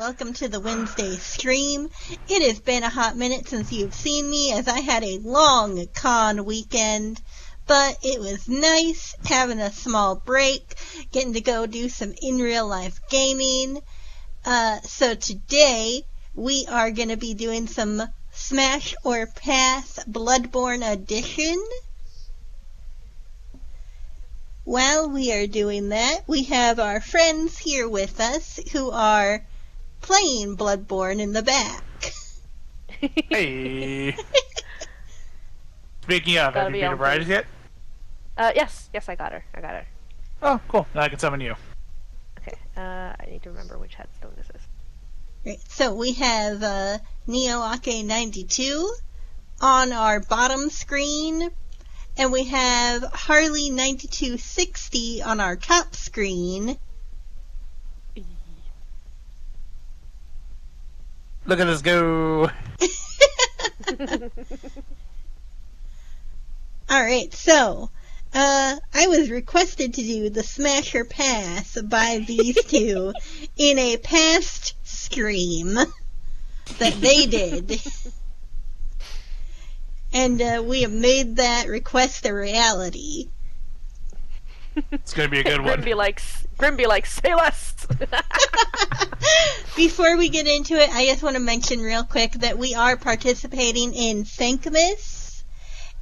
welcome to the Wednesday stream. It has been a hot minute since you've seen me, as I had a long con weekend, but it was nice having a small break, getting to go do some in-real-life gaming. So today, we are going to be doing some Smash or Pass Bloodborne Edition. While we are doing that, we have our friends here with us who are playing Bloodborne in the back. Hey! Speaking of, have you beat Brides yet? Yes, I got her. Oh, cool. Now I can summon you. Okay, I need to remember which headstone this is. Right, so we have Neoake92 on our bottom screen, and we have Harley9260 on our top screen. Look at us go! Alright, so, I was requested to do the Smash or Pass by these two in a past stream that they did. And we have made that request a reality. It's gonna be a good one. Grim be like, say less! Before we get into it, I just want to mention real quick that we are participating in Thankmas.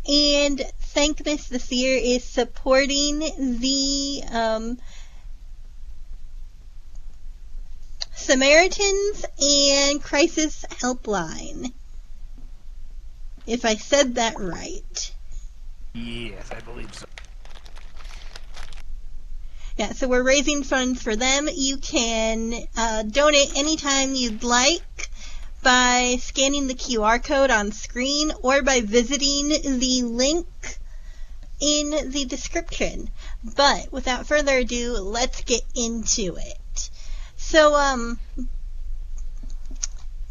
And Thankmas this year is supporting the Samaritans and Crisis Helpline. If I said that right. Yes, I believe so. Yeah, so we're raising funds for them. You can donate anytime you'd like by scanning the QR code on screen or by visiting the link in the description. But without further ado, let's get into it. So,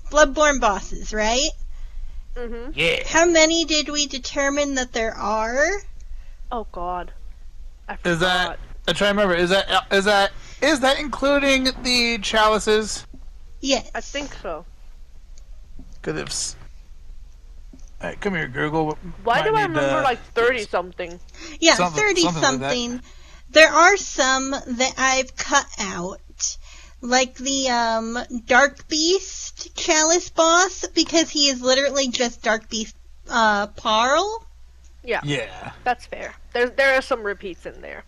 Bloodborne bosses, right? Mm-hmm. Yeah. How many did we determine that there are? Oh god. I forgot. Is that... I'm trying to remember, is that including the chalices? Yes. I think so. Cause if... Alright, come here, Google. Why do I remember like 30-something? Yeah, Something 30-something. like There are some that I've cut out. Like the Dark Beast Chalice boss, because he is literally just Dark Beast Parl. Yeah. Yeah. That's fair. There are some repeats in there.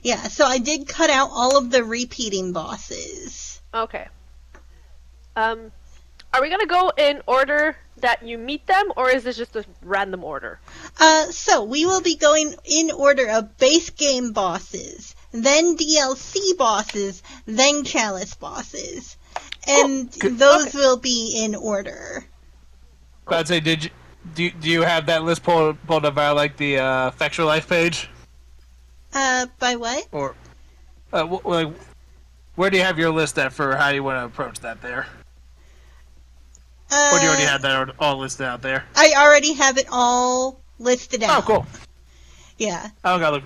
Yeah, so I did cut out all of the repeating bosses. Okay. Are we gonna go in order that you meet them, or is this just a random order? So we will be going in order of base game bosses, then DLC bosses, then Chalice bosses. And those will be in order. I'd say, do you have that list pulled up by like the Factual Life page? By what? Or, like, where do you have your list at for how you want to approach that there? Or do you already have that all listed out there? I already have it all listed out. Oh, cool. Yeah. I don't gotta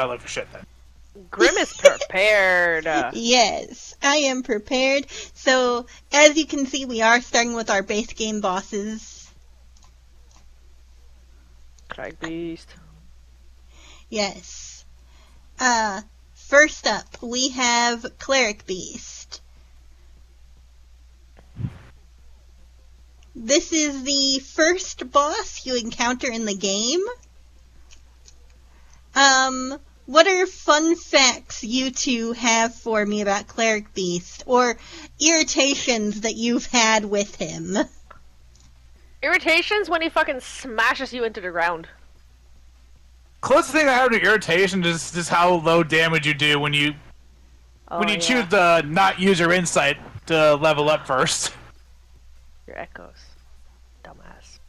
look for shit then. Grim is prepared. Yes, I am prepared. So, as you can see, we are starting with our base game bosses. Crag Beast. Yes. First up, we have Cleric Beast. This is the first boss you encounter in the game. What are fun facts you two have for me about Cleric Beast, or irritations that you've had with him? Irritations when he fucking smashes you into the ground. Closest thing I have to irritation is just how low damage you do when you choose to not use your insight to level up first. Your echoes. Dumbass.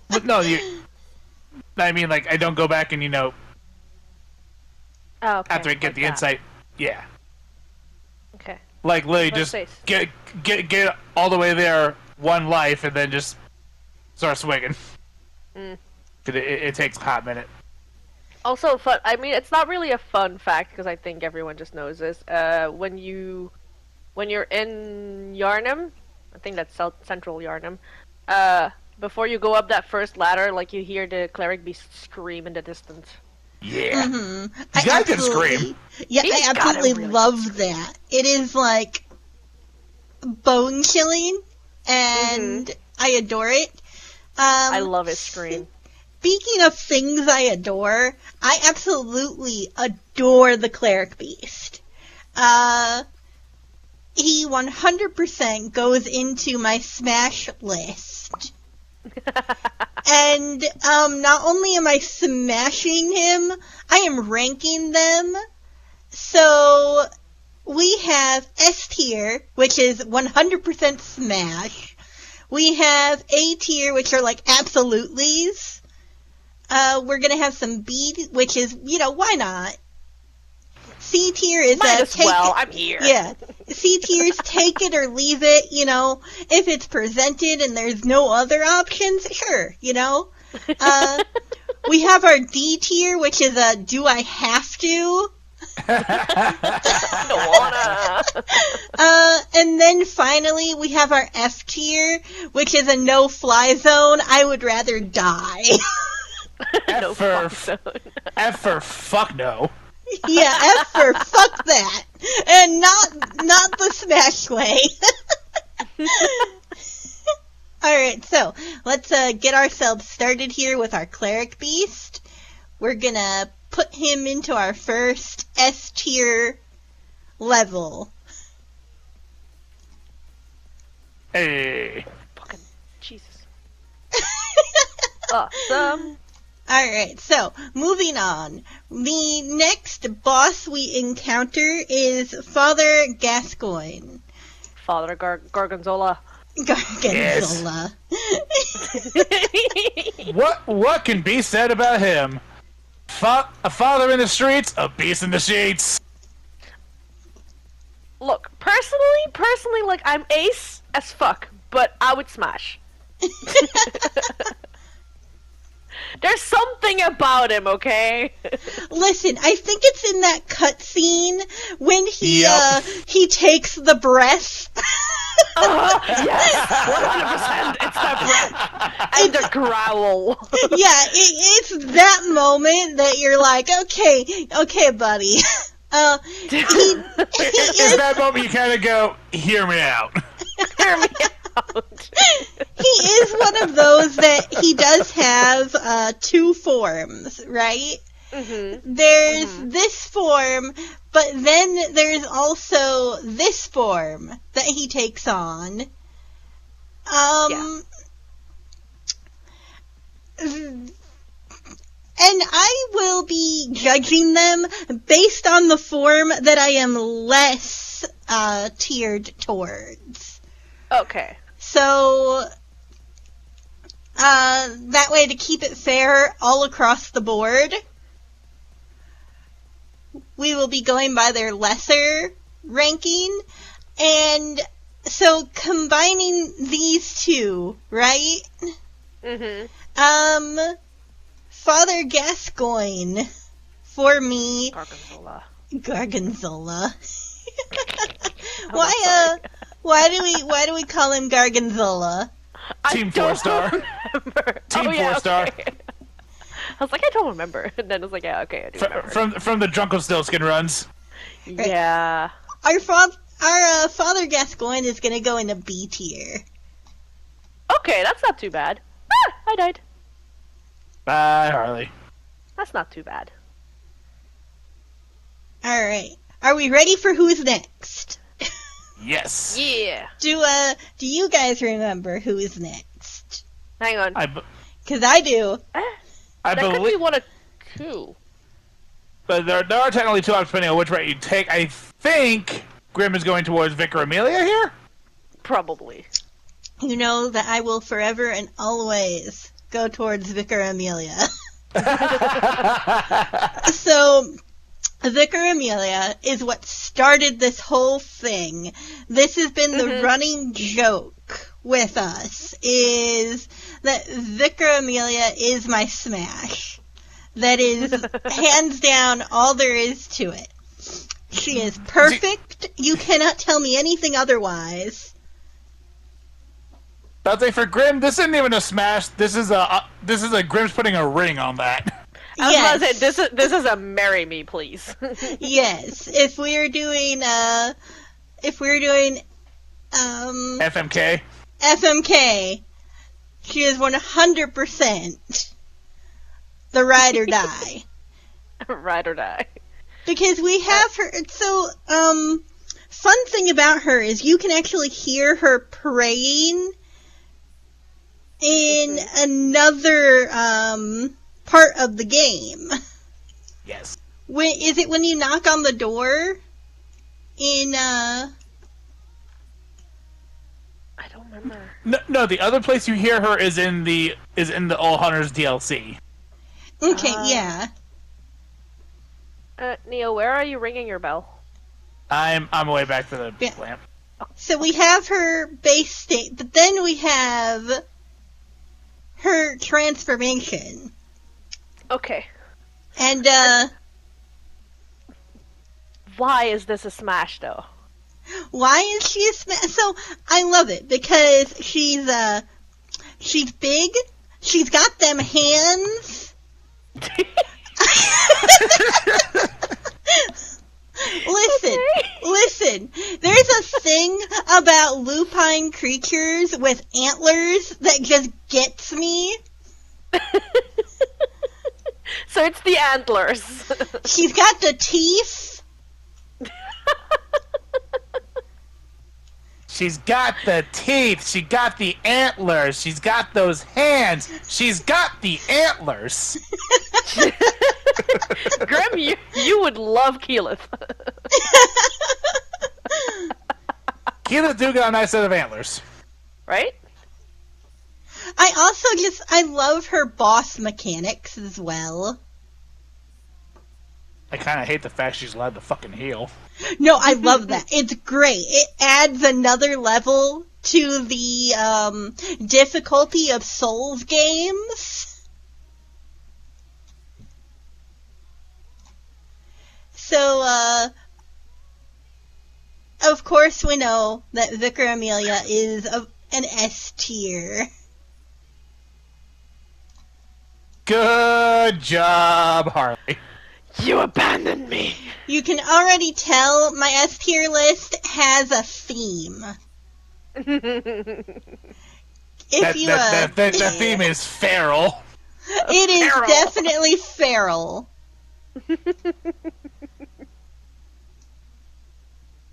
But no, I mean, like, I don't go back and, Oh, okay. after I get the insight, yeah. Okay. Like, literally just get all the way there, one life, and then just start swinging. It takes a hot minute. Also, fun. I mean, it's not really a fun fact because I think everyone just knows this. When when you're in Yarnum, I think that's Central Yarnum, before you go up that first ladder, like, you hear the cleric beast scream in the distance. Yeah. Mm-hmm. He's got a good scream. Yeah, He's I got a absolutely really love that. It is, like, bone chilling, and I adore it. I love his scream. Speaking of things I adore, I absolutely adore the cleric beast. He 100% goes into my Smash list. And not only am I smashing him, I am ranking them. So we have S tier, which is 100% smash. We have A tier, which are like absolutelys. We're gonna have some B, which is, why not? C tier is Might as take well. it. I'm here. Yeah. C tier's take it or leave it, if it's presented and there's no other options, sure, we have our D tier, which is a do I have to? I don't wanna. And then finally we have our F tier, which is a no-fly zone. I would rather die. No fuck zone. F for fuck no. Yeah, F for fuck that. And not the Smash way. Alright, so let's get ourselves started here with our Cleric Beast. We're gonna put him into our first S tier level. Hey. Fucking Jesus. Awesome. Alright, so, moving on. The next boss we encounter is Father Gascoigne. Father Gorgonzola. Gorgonzola. What can be said about him? A father in the streets, a beast in the sheets. Look, personally, like, I'm ace as fuck, but I would smash. There's something about him, okay? Listen, I think it's in that cutscene when he takes the breath. Yes, 100%. It's that breath and the growl. Yeah, it's that moment that you're like, okay, buddy. Is that moment you kind of go, hear me out. Hear me out. He is one of those that he does have two forms, right? Mm-hmm. There's this form, but then there's also this form that he takes on. And I will be judging them based on the form that I am less tiered towards. Okay. So, that way to keep it fair all across the board, we will be going by their lesser ranking. And so combining these two, right? Mm-hmm. Father Gascoigne for me. Gorgonzola. Why do we call him Gorgonzola? Team 4-star. Team 4-star. Okay. I was like, I don't remember. And then I was like, yeah, okay, I do remember. From the Drunklestiltskin runs. Yeah. Our Father Gascoigne is gonna go into B tier. Okay, that's not too bad. Ah, I died. Bye, Harley. That's not too bad. Alright. Are we ready for who's next? Yes. Yeah. Do you guys remember who is next? Hang on. Because I do. That could be one of two. But there are technically two options depending on which route you take. I think Grim is going towards Vicar Amelia here? Probably. You know that I will forever and always go towards Vicar Amelia. So, Vicar Amelia is what started this whole thing. This has been the running joke with us, is that Vicar Amelia is my smash. That is, hands down, all there is to it. She is perfect. You cannot tell me anything otherwise. I'll say for Grim, this isn't even a smash. This is a Grim's putting a ring on that. I was about to say, this is a marry me, please. Yes, if we're doing FMK. FMK, she is 100% the ride or die. Ride or die. Because we have her, so, fun thing about her is you can actually hear her praying in another, part of the game. Yes. Is it when you knock on the door? I don't remember. No, the other place you hear her is in the All Hunters DLC. Okay, yeah. Neo, where are you ringing your bell? I'm way back to the lamp. So we have her base state, but then we have her transformation. Okay. And, why is this a smash, though? why is she a smash? So, I love it, because she's big, she's got them hands. Listen, there's a thing about lupine creatures with antlers that just gets me. So it's the antlers. She's got the teeth. She's got the teeth. She got the antlers. She's got those hands. She's got the antlers. Grim, you would love Keyleth. Keyleth do got a nice set of antlers. Right? I love her boss mechanics as well. I kind of hate the fact she's allowed to fucking heal. No, I love that. It's great. It adds another level to the difficulty of Souls games. So, of course we know that Vicar Amelia is an S tier. Good job, Harley. You abandoned me. You can already tell my S tier list has a theme. The theme is feral. It is Feral. definitely feral.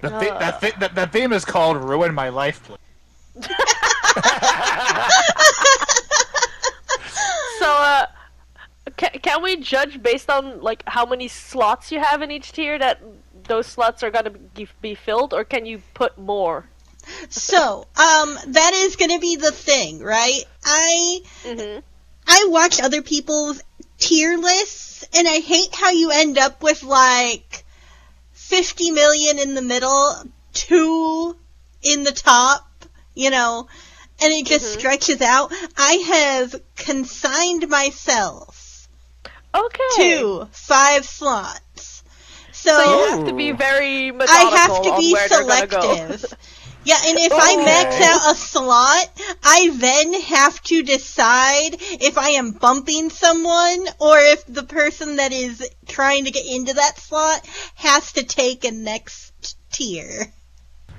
The theme is called "Ruin My Life," please. So, can we judge based on like how many slots you have in each tier that those slots are gonna be filled, or can you put more? So, that is gonna be the thing, right? I watch other people's tier lists, and I hate how you end up with like 50 million in the middle, 2 in the top, and it just stretches out. I have consigned myself to 5 slots. So you have to be very methodical I have to be on where selective. they're gonna go. Yeah, and if I max out a slot, I then have to decide if I am bumping someone or if the person that is trying to get into that slot has to take a next tier.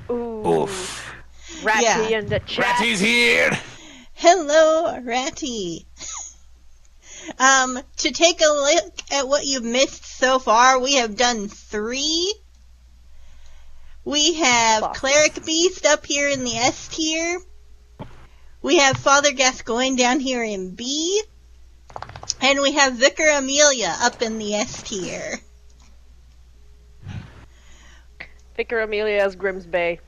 Ooh. Oof. Ratty in the chat. Ratty's here. Hello, Ratty. To take a look at what you've missed so far, we have done 3. We have Cleric Beast up here in the S tier. We have Father Gascoigne down here in B. And we have Vicar Amelia up in the S tier. Vicar Amelia as Grimm's Bay.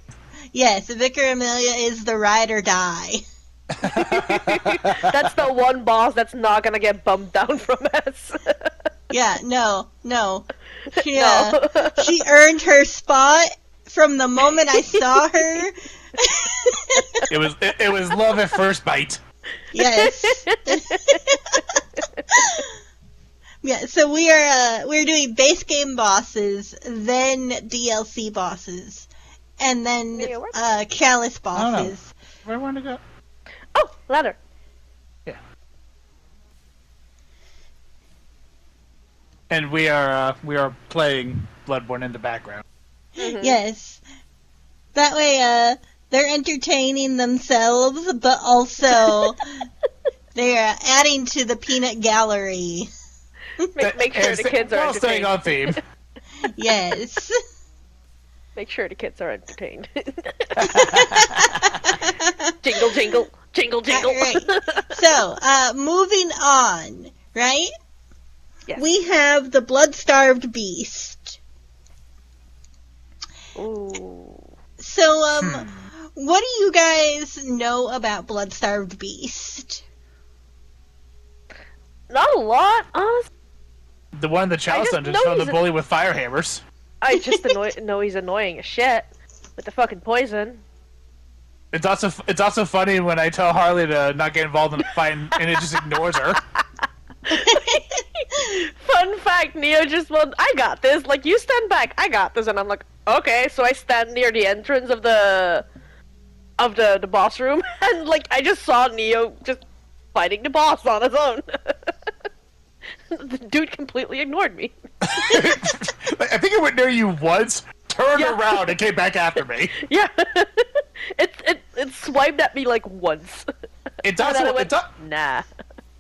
Yes, Vicar Amelia is the ride or die. That's the one boss that's not gonna get bumped down from S. Yeah, no. She earned her spot from the moment I saw her. It was love at first bite. Yes. Yeah, so we're doing base game bosses, then DLC bosses, and then chalice I don't know. bosses. Where do I want to go? Oh, ladder. Yeah. And we are playing Bloodborne in the background. Mm-hmm. Yes. That way, they're entertaining themselves, but also they're adding to the peanut gallery. Make sure the kids are while staying entertained. on theme. Yes. Make sure the kids are entertained. Jingle, jingle, jingle, jingle. Right. So, moving on, right? Yes. We have the blood-starved beast. Ooh. So, what do you guys know about blood-starved beast? Not a lot, honestly. The one in the Chalice just Dungeon know showing the he's a- bully with fire hammers. I just know he's annoying as shit with the fucking poison. It's also funny when I tell Harley to not get involved in a fight and it just ignores her. Fun fact, Neo just went, I got this. Like, you stand back, I got this. And I'm like, okay. So I stand near the entrance of the boss room, and like I just saw Neo just fighting the boss on his own. The dude completely ignored me. I think it went near you once, turned around, and came back after me. Yeah. It swiped at me like once. It's And then also I went, nah.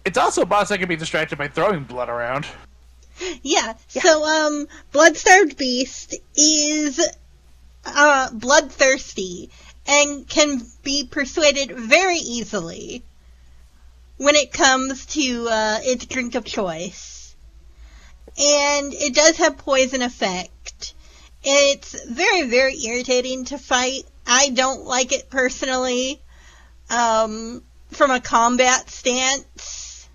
it's also a boss that can be distracted by throwing blood around. Yeah. So, blood-starved beast is bloodthirsty and can be persuaded very easily when it comes to its drink of choice. And it does have poison effect. It's very, very irritating to fight. I don't like it personally, from a combat stance.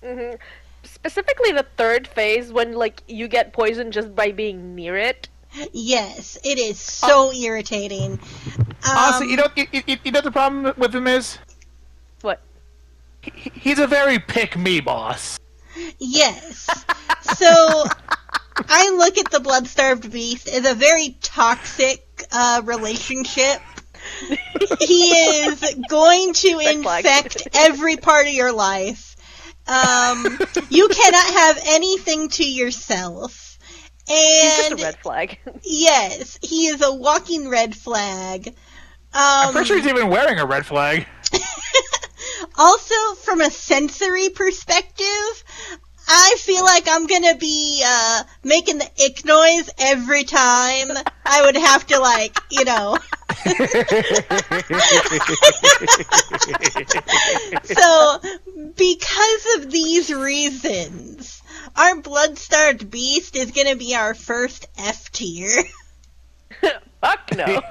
Mm-hmm. Specifically the third phase when like you get poisoned just by being near it. Yes, it is so irritating. Honestly, you know the problem with him is? What? He's a very pick-me boss. Yes. So, I look at the blood-starved beast as a very toxic relationship. He is going to infect every part of your life. You cannot have anything to yourself. And He's just a red flag. Yes, he is a walking red flag. I'm pretty sure he's even wearing a red flag. Also, from a sensory perspective, I feel like I'm gonna be making the ick noise every time I would have to, like, you know. So, because of these reasons, our blood-starved beast is gonna be our first F tier. Fuck no.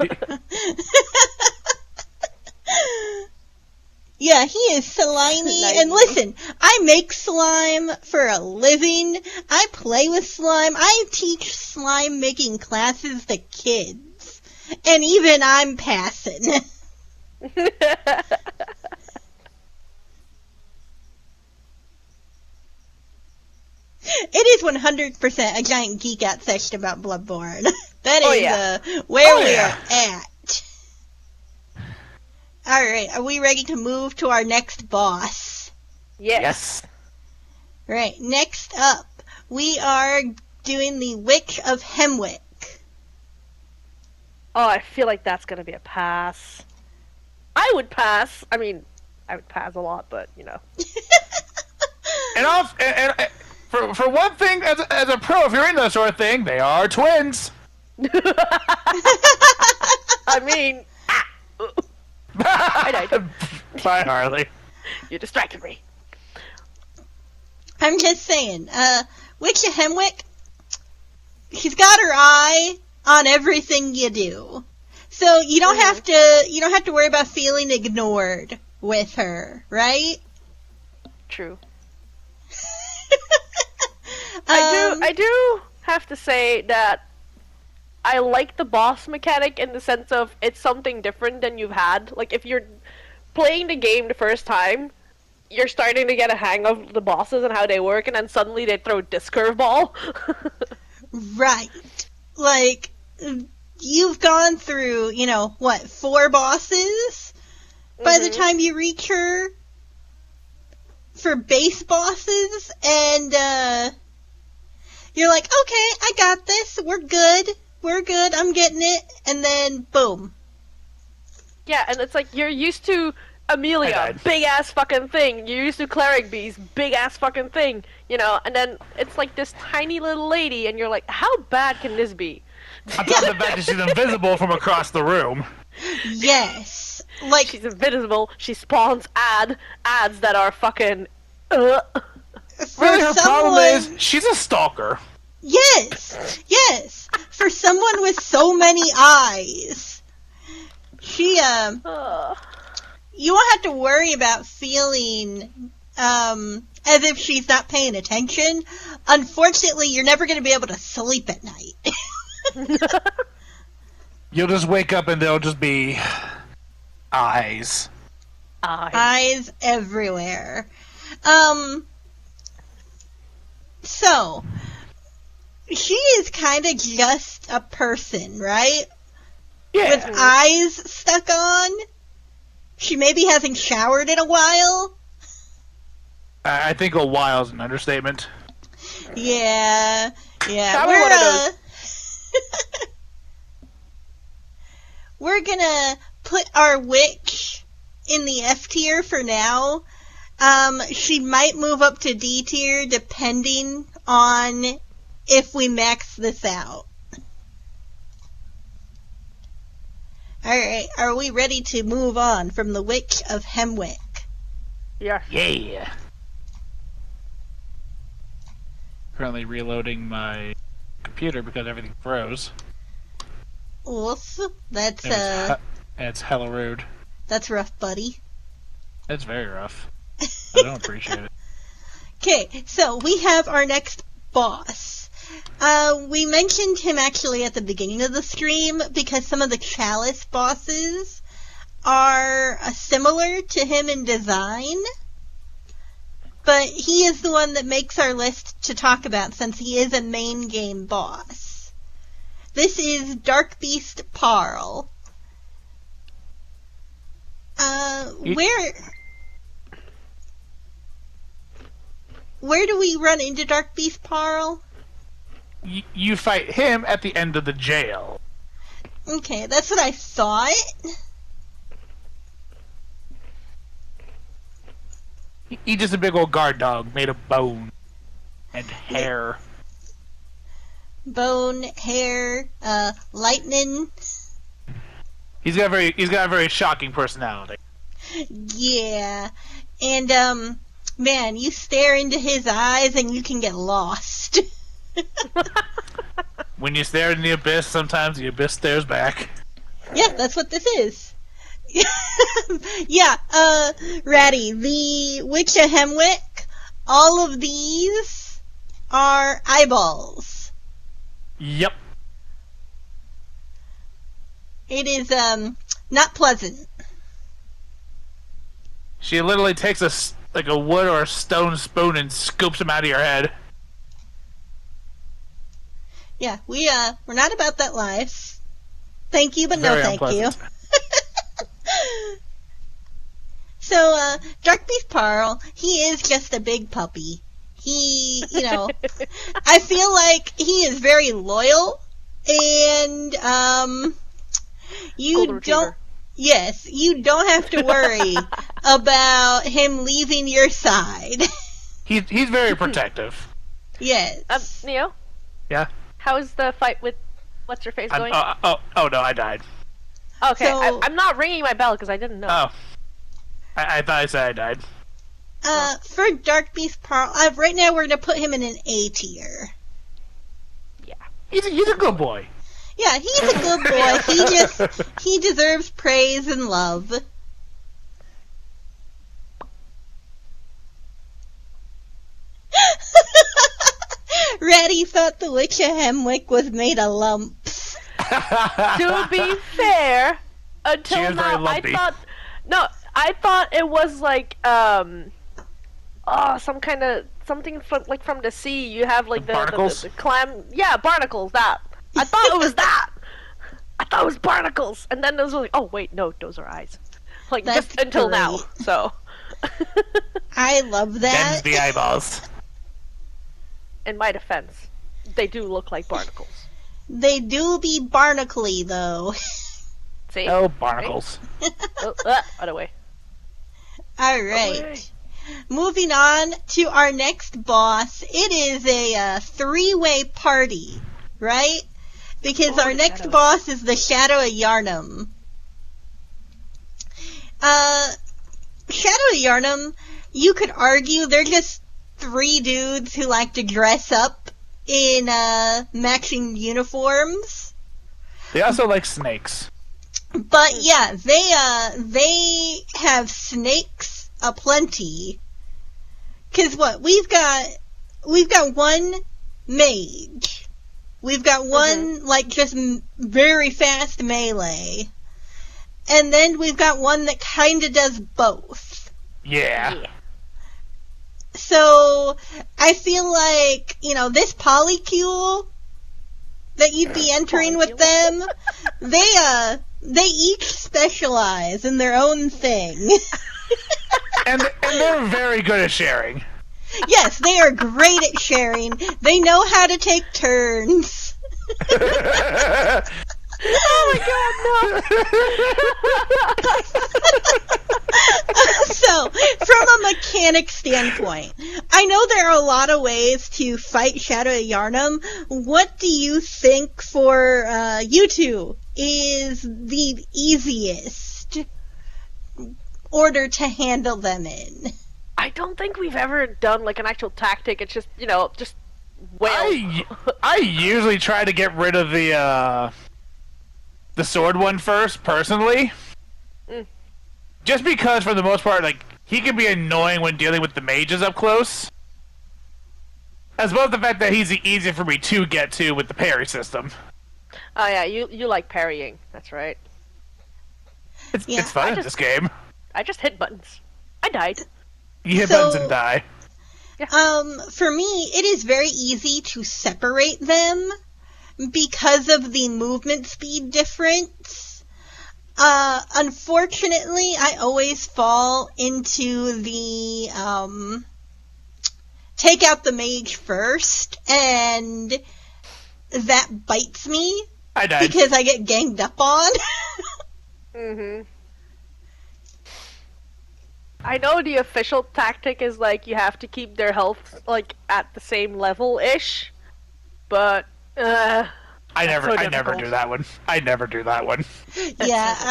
Yeah, he is slimy. And listen, I make slime for a living. I play with slime. I teach slime making classes to kids. And even I'm passing. It is 100% a giant geek out section about Bloodborne. That is where we are at. Alright, are we ready to move to our next boss? Yes. Right, next up, we are doing the Witch of Hemwick. Oh, I feel like that's gonna be a pass. I would pass. I mean, I would pass a lot, but, you know. And for one thing, as a pro, if you're into that sort of thing, they are twins. I mean... I died. Bye, Harley. You distracted me. I'm just saying, Witch of Hemwick, she's got her eye on everything you do. So you don't have to worry about feeling ignored with her, right? True. I do have to say that I like the boss mechanic in the sense of it's something different than you've had. Like, if you're playing the game the first time, you're starting to get a hang of the bosses and how they work, and then suddenly they throw this curveball. Right. Like, you've gone through, 4 bosses by the time you reach her for base bosses, and you're like, okay, I got this, we're good, I'm getting it, and then boom. Yeah, and it's like, you're used to Amelia, big ass fucking thing. You're used to Cleric Beast, big ass fucking thing, and then it's like this tiny little lady, and you're like, how bad can this be? On top of the fact that she's invisible from across the room. Yes. Like, she's invisible, she spawns ads that are fucking, Really, her problem is, she's a stalker. Yes. For someone with so many eyes. She, you won't have to worry about feeling, as if she's not paying attention. Unfortunately, you're never going to be able to sleep at night. You'll just wake up and there'll just be eyes. Eyes everywhere. So, she is kind of just a person, right? Yeah. With eyes stuck on. She maybe hasn't showered in a while. I think a while is an understatement. Yeah. Probably one of those. We're gonna put our witch in the F tier for now. She might move up to D tier depending on if we max this out. Alright, are we ready to move on from the Witch of Hemwick? Yeah. Currently reloading my computer because everything froze. Oof, that's it's hella rude. That's rough, buddy. It's very rough. I don't appreciate it. Okay, so we have our next boss. We mentioned him actually at the beginning of the stream because some of the Chalice bosses are similar to him in design. But he is the one that makes our list to talk about since he is a main game boss. This is Dark Beast Parl. Where do we run into Dark Beast Parl? You fight him at the end of the jail. Okay, that's what I thought. He's just a big old guard dog made of bone and hair. Bone, hair, lightning. He's got a very shocking personality. Yeah. And, man, you stare into his eyes and you can get lost. When you stare in the abyss, sometimes the abyss stares back. Yeah, that's what this is. Yeah, Ratty, the Witch of Hemwick, all of these are eyeballs. Yep. It is, not pleasant. She literally takes a wood or a stone spoon and scoops them out of your head. Yeah, we're not about that life. Thank you, but Very no thank unpleasant. you. So, Dark Beast Parl, he is just a big puppy. He, I feel like he is very loyal, and, you don't have to worry about him leaving your side. He's very protective. Yes. Neo? Yeah? How's the fight with what's-her-face going? Oh no, I died. Okay, So- I'm not ringing my bell because I didn't know. Oh. I thought I said I died. For Dark Beast Parl, right now we're gonna put him in an A tier. Yeah. He's a good boy. Yeah, he's a good boy. He deserves praise and love. Reddy thought the Witch of Hemwick was made of lumps. To be fair, until She is very now lumpy. I thought it was like some kind of something from the sea. You have like barnacles? the clam. Yeah, barnacles. That I thought it was that. I thought it was barnacles, and then those were like, oh wait, no, those are eyes. Like That's just until now. great. So. I love that. Them's the eyeballs. In my defense, they do look like barnacles. They do be barnacle-y, though. See? Oh, barnacles. Oh, other way. Alright. Moving on to our next boss. It is a three-way party, right? Because our next shadows. boss is the Shadow of Yharnam. Shadow of Yharnam, you could argue they're just three dudes who like to dress up in matching uniforms. They also like snakes. But yeah, they have snakes aplenty. 'Cause what, we've got one mage. We've got one, like, just very fast melee. And then we've got one that kinda does both. Yeah. So, I feel like, this polycule that you'd be entering with them, they each specialize in their own thing. And they're very good at sharing. Yes, they are great at sharing. They know how to take turns. Oh my god, no! So, from a mechanic standpoint, I know there are a lot of ways to fight Shadow of Yharnam. What do you think for you two is the easiest order to handle them in? I don't think we've ever done like an actual tactic. It's just just wail. I usually try to get rid of the sword one first, personally. Just because, for the most part, like, he can be annoying when dealing with the mages up close. As well as the fact that he's easy for me to get to with the parry system. Oh yeah, you like parrying. That's right. It's fun in this game. I just hit buttons. I died. You hit So- buttons and die. For me, it is very easy to separate them because of the movement speed difference. Unfortunately, I always fall into the, take out the mage first, and that bites me I died. because I get ganged up on. I know the official tactic is like you have to keep their health like at the same level-ish, but I never difficult. do that one. I never do that one. Yeah, so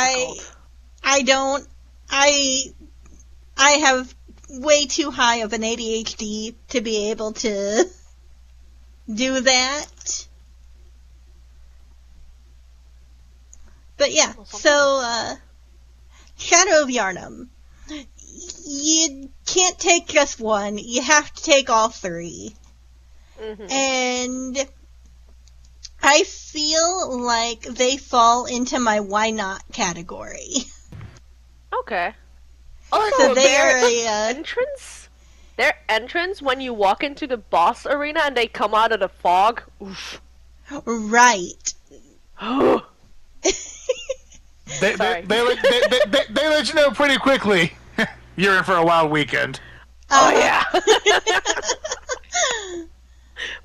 I difficult. don't. I have way too high of an ADHD to be able to do that. But yeah, so Shadow of Yharnam. You can't take just one. You have to take all three. And I feel like they fall into my why not category. Okay. So they are entrance. Their entrance when you walk into the boss arena and they come out of the fog. Oof. right. They Sorry. let you know pretty quickly. You're in for a wild weekend. Oh yeah.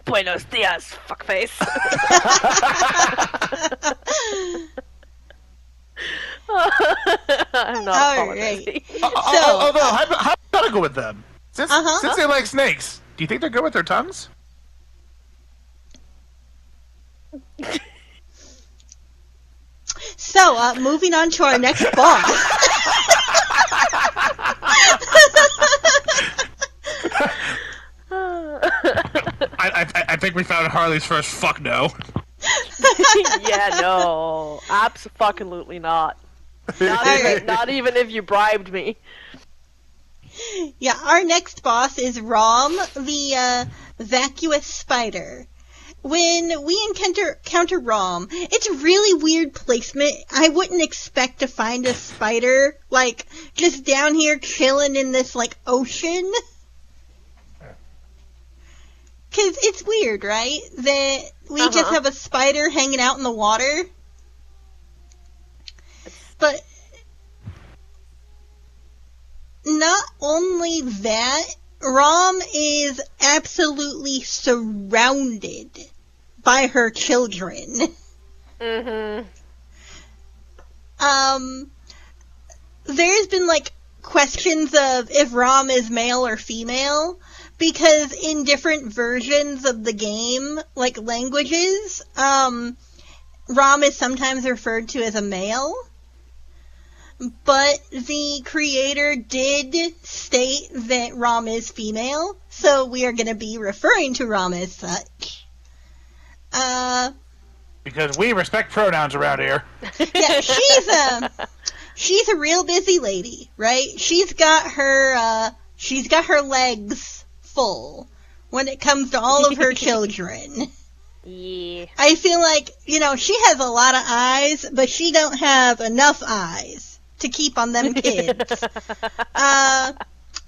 Buenos dias, fuckface. I'm not apologizing. Although, how about I go with them? Since Uh-huh. they like snakes, do you think they're good with their tongues? So, moving on to our next boss. I think we found Harley's first fuck no. Yeah, no, absolutely not. Not even if you bribed me. Yeah, our next boss is Rom, the vacuous spider. When we encounter Rom, it's really weird placement. I wouldn't expect to find a spider, like, just down here chilling in this, like, ocean. Because it's weird, right? That we just have a spider hanging out in the water. But not only that, Rom is absolutely surrounded by her children. There's been, like, questions of if Rom is male or female, because in different versions of the game, like languages, Rom is sometimes referred to as a male. But the creator did state that Rom is female, so we are going to be referring to Rom as such. Because we respect pronouns around here. Yeah, she's a real busy lady, right? She's got her legs full when it comes to all of her children. Yeah. I feel like, she has a lot of eyes, but she don't have enough eyes to keep on them kids. I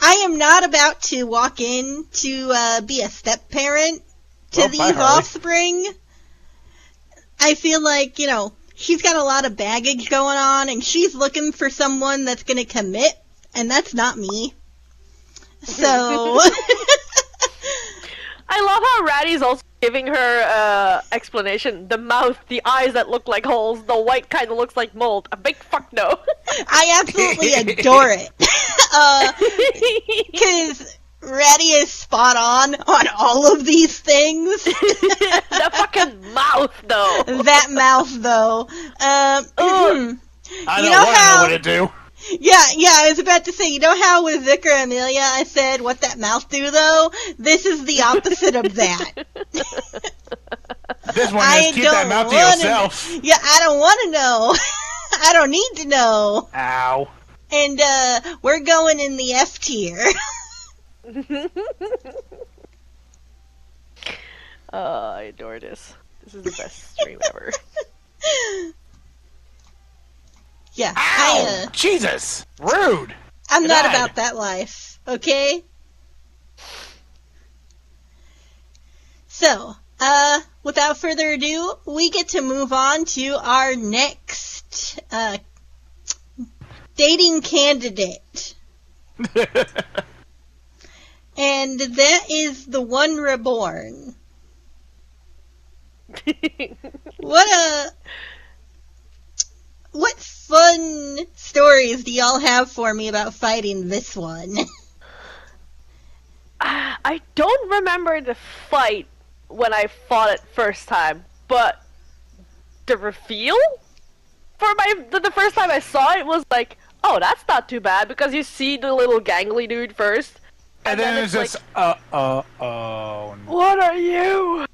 am not about to walk in to be a step-parent to these offspring. I feel like, she's got a lot of baggage going on, and she's looking for someone that's going to commit, and that's not me. So... I love how Ratty's also giving her explanation. The mouth, the eyes that look like holes, the white kind of looks like mold. A big fuck no. I absolutely adore it. Because Ratty is spot on all of these things. The fucking mouth, though. That mouth, though. I don't want to know what to do. Yeah, I was about to say, how with Vicar Amelia I said, what that mouth do, though? This is the opposite of that. This one is keep that mouth to yourself. Yeah, I don't want to know. I don't need to know. Ow. And, we're going in the F tier. I adore this. This is the best stream ever. Yeah. Ow! Jesus! Rude! I'm not about that life, okay? So, without further ado, we get to move on to our next, dating candidate. And that is the one reborn. What fun stories do y'all have for me about fighting this one? I don't remember the fight when I fought it first time, but the reveal for the first time I saw it was like, oh, that's not too bad, because you see the little gangly dude first, and then it's just, like, what are you?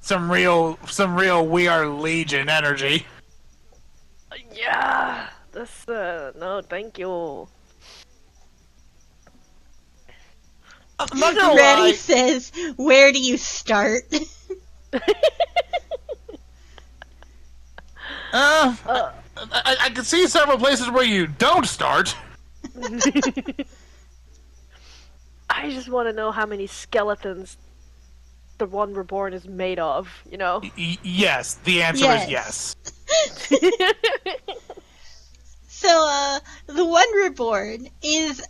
Some real We Are Legion energy. Yeah, that's, no, thank you. Reddy says, where do you start? I can see several places where you don't start. I just want to know how many skeletons the one reborn is made of, Yes, the answer is yes. So, the one reborn is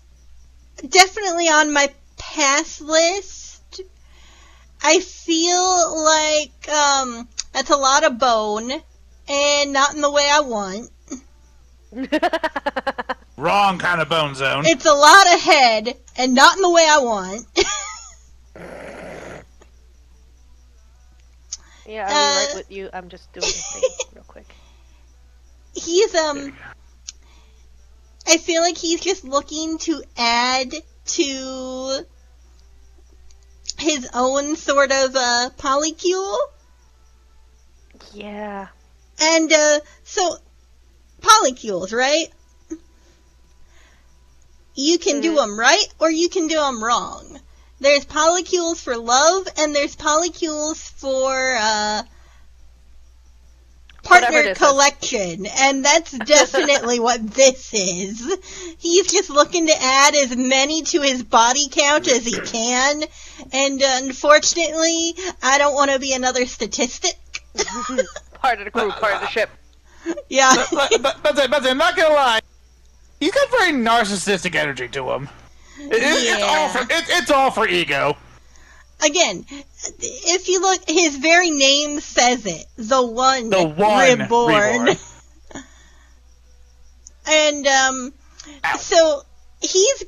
definitely on my pass list. I feel like, that's a lot of bone, and not in the way I want. Wrong kind of bone zone. It's a lot of head, and not in the way I want. Yeah, I'll be right with you. I'm just doing this thing real quick. He's, I feel like he's just looking to add to his own sort of, polycule. Yeah. And, so, polycules, right? You can do them right, or you can do them wrong. There's polycules for love, and there's polycules for, partner this is. collection, and that's definitely what this is. He's just looking to add as many to his body count as he can, and unfortunately, I don't want to be another statistic. Part of the crew, part of the ship. Yeah. But I'm not gonna lie. He's got very narcissistic energy to him. It's all for ego. Again, if you look, his very name says it. The one reborn. And, so,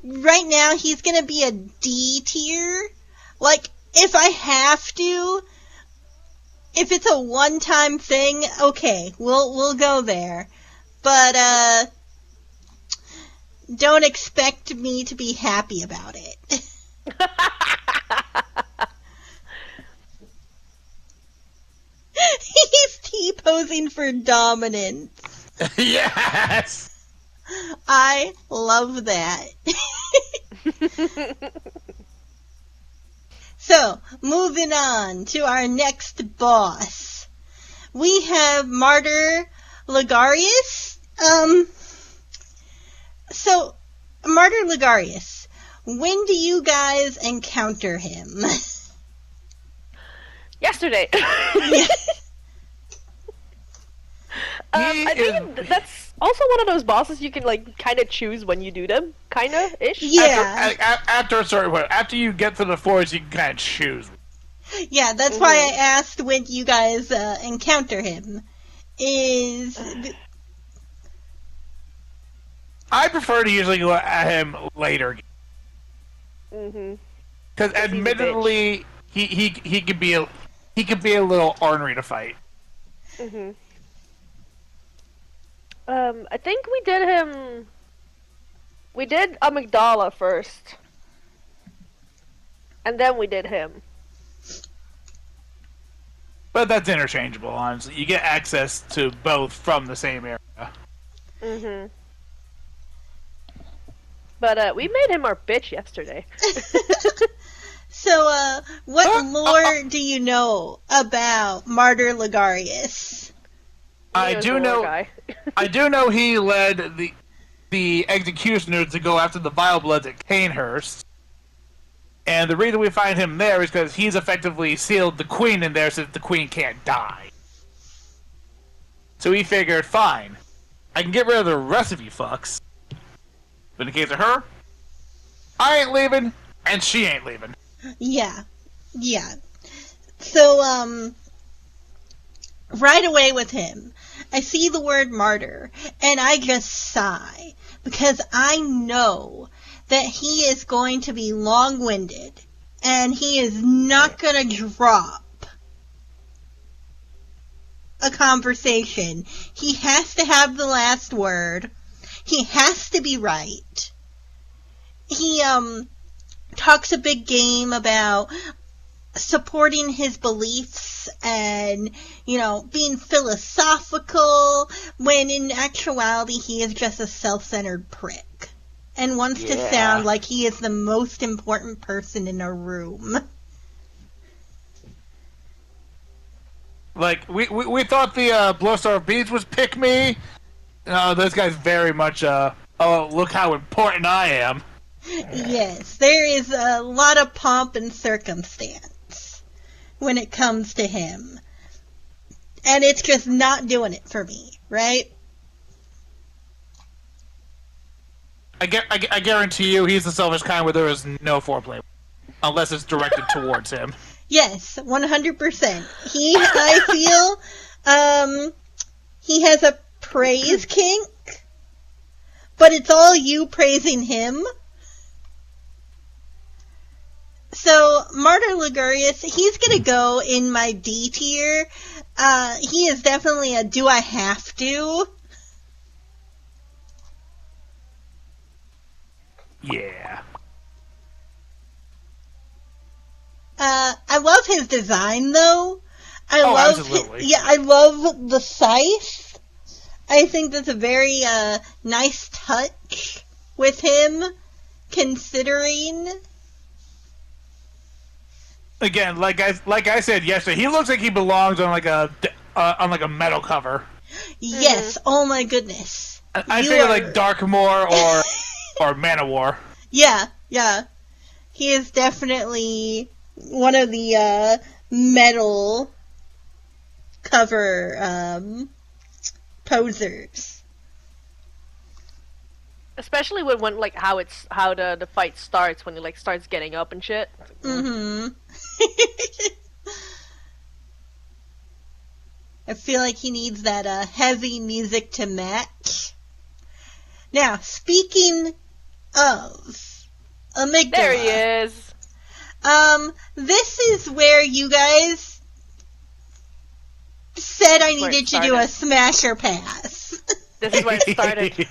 right now, he's gonna be a D tier. Like, if I have to, if it's a one-time thing, okay, we'll go there. But, don't expect me to be happy about it. He's T-posing for dominance. Yes! I love that. So, moving on to our next boss. We have Martyr Ligarius. So, Martyr Ligarius, when do you guys encounter him? Yesterday. I think that's also one of those bosses you can, like, kind of choose when you do them. Kinda-ish. Yeah. After a certain point, after you get to the forest, you can kind of choose. Yeah, that's why I asked when you guys encounter him. I prefer to usually go at him later. Because admittedly, he could be a little ornery to fight. I think we did Amygdala first. And then we did him. But that's interchangeable, honestly. You get access to both from the same area. But we made him our bitch yesterday. So, what lore do you know about Martyr Ligarius? I do know he led the executioners to go after the Vile Bloods at Canehurst. And the reason we find him there is because he's effectively sealed the Queen in there since the Queen can't die. So he figured, fine, I can get rid of the rest of you fucks. But in the case of her, I ain't leaving, and she ain't leaving. Yeah. So, right away with him, I see the word martyr, and I just sigh, because I know that he is going to be long-winded, and he is not going to drop a conversation. He has to have the last word. He has to be right. He, talks a big game about supporting his beliefs and, being philosophical, when in actuality he is just a self-centered prick. And wants to sound like he is the most important person in a room. Like, we thought the Blowstar Beach was pick me. This guy's very much, oh, look how important I am. Yes, there is a lot of pomp and circumstance when it comes to him. And it's just not doing it for me, right? I guarantee you he's the selfish kind where there is no foreplay. Unless it's directed towards him. Yes, 100%. I feel, he has a praise kink, but it's all you praising him. So, Martyr Ligarius, he's gonna go in my D tier. He is definitely a do I have to. Yeah. I love his design, though. Absolutely. I love the scythe. I think that's a very, nice touch with him, considering. Again, like I said yesterday, he looks like he belongs on like a metal cover. Yes, oh my goodness. I You figure are- like Darkmoor or Manowar. Yeah. He is definitely one of the metal cover posers. Especially when like how the fight starts when he like starts getting up and shit. Mm-hmm. I feel like he needs that heavy music to match. Now, speaking of Amygdala. There he is. This is where you guys said I where it needed to do a smasher pass. This is where it started.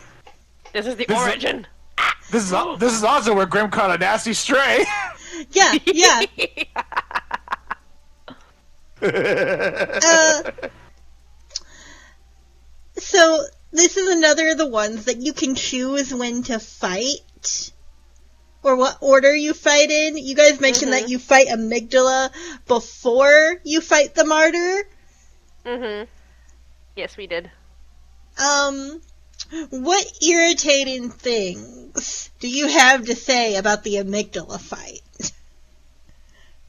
This is the origin. This is also where Grim caught a nasty stray. Yeah. So this is another of the ones that you can choose when to fight, or what order you fight in. You guys mentioned that you fight Amygdala before you fight the Martyr. Yes, we did. What irritating things do you have to say about the Amygdala fight?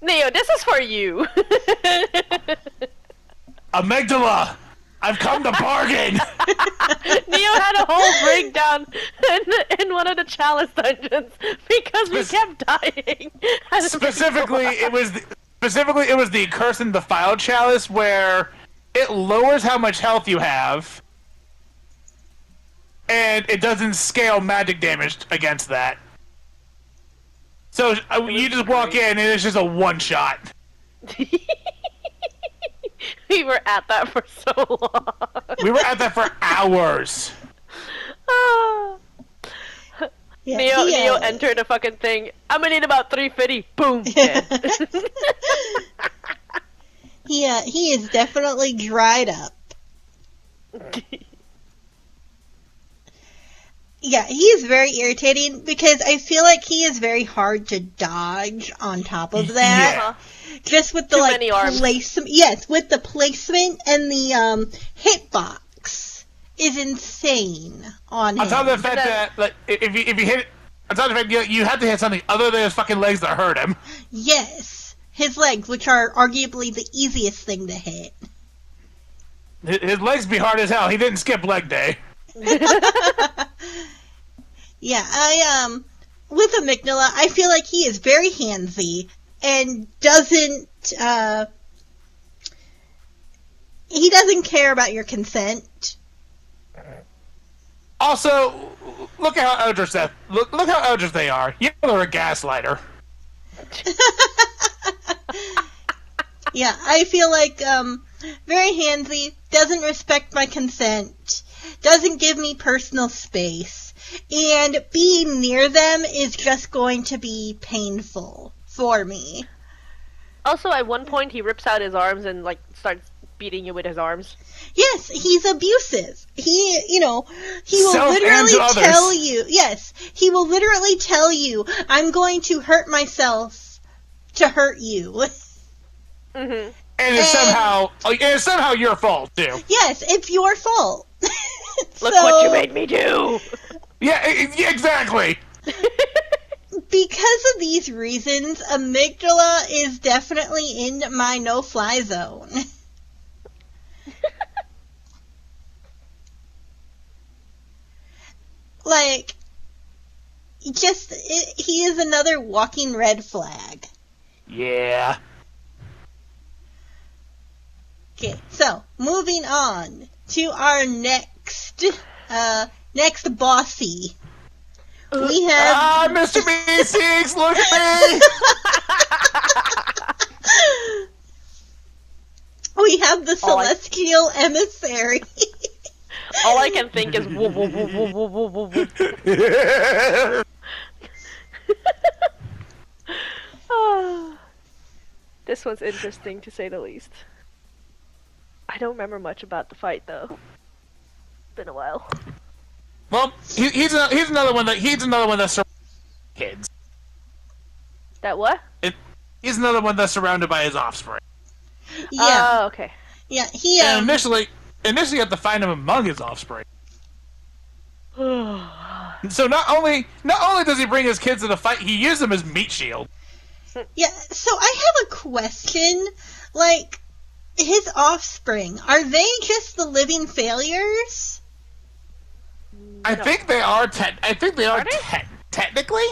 Neo, this is for you. Amygdala, I've come to bargain. Neo had a whole breakdown in one of the chalice dungeons because we kept dying. Specifically, it was the Curse and Defiled chalice where it lowers how much health you have, and it doesn't scale magic damage against that. So you just walk in and it's just a one-shot. We were at that for so long. We were at that for hours. Yeah, Neo entered the fucking thing. I'm gonna need about 350. Boom. Dead. He is definitely dried up. Yeah, he is very irritating because I feel like he is very hard to dodge on top of that. Yeah. Just with the Too many arms. placement. Yes, with the placement and the hitbox is insane on him. On top of the fact that, like, if you hit, on top of the fact you have to hit something other than his fucking legs that hurt him. Yes, his legs, which are arguably the easiest thing to hit. His legs be hard as hell. He didn't skip leg day. Yeah, with Amygdala, I feel like he is very handsy and doesn't care about your consent. Also, look at how eldritch look how eldritch they are. You know they're a gaslighter. Yeah, I feel like very handsy, doesn't respect my consent, doesn't give me personal space, and being near them is just going to be painful for me. Also, at one point, he rips out his arms and like starts beating you with his arms. Yes, he's abusive. He will Self and literally to others. tell you, yes, he will literally tell you, I'm going to hurt myself to hurt you. Mm-hmm. And it's somehow your fault too. Yes, it's your fault. Look what you made me do! Yeah, exactly. Because of these reasons, Amygdala is definitely in my no-fly zone. Like, he is another walking red flag. Yeah. Okay, so, moving on to our next bossy. We have... Mr. B6, look at me! We have the Celestial Emissary. All I can think is woo woo woo woo woo woo woo woo. This one's interesting to say the least. I don't remember much about the fight though. It's been a while. Well, he's another one that's surrounded by kids. That what? He's another one that's surrounded by his offspring. Yeah. Oh, okay. Yeah, he And initially you have to find him among his offspring. So not only does he bring his kids to the fight, he uses them as meat shield. Yeah, so I have a question. Like, his offspring, are they just the living failures? I think they are. Technically,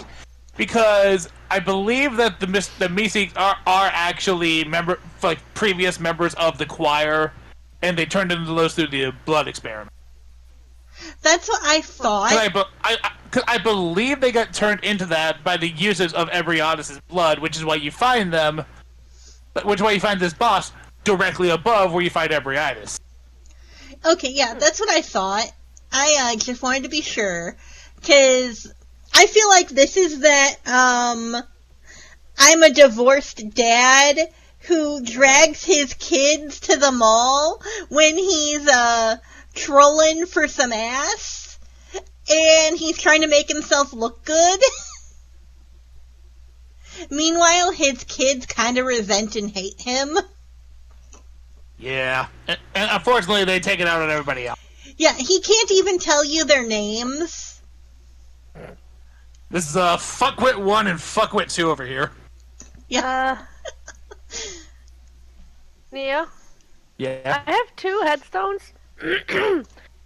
because I believe that the Meeseeks are actually previous members of the choir, and they turned into those through the blood experiment. That's what I thought. Because I believe they got turned into that by the usage of Ebrietas' blood, which is why you find them. Which is why you find this boss directly above where you find Ebrietas. Okay, yeah, that's what I thought. I just wanted to be sure, because I feel like this is that I'm a divorced dad who drags his kids to the mall when he's trolling for some ass, and he's trying to make himself look good. Meanwhile, his kids kind of resent and hate him. Yeah, and unfortunately they take it out on everybody else. Yeah, he can't even tell you their names. This is Fuckwit 1 and Fuckwit 2 over here. Yeah. Neo? Yeah? I have 2 headstones.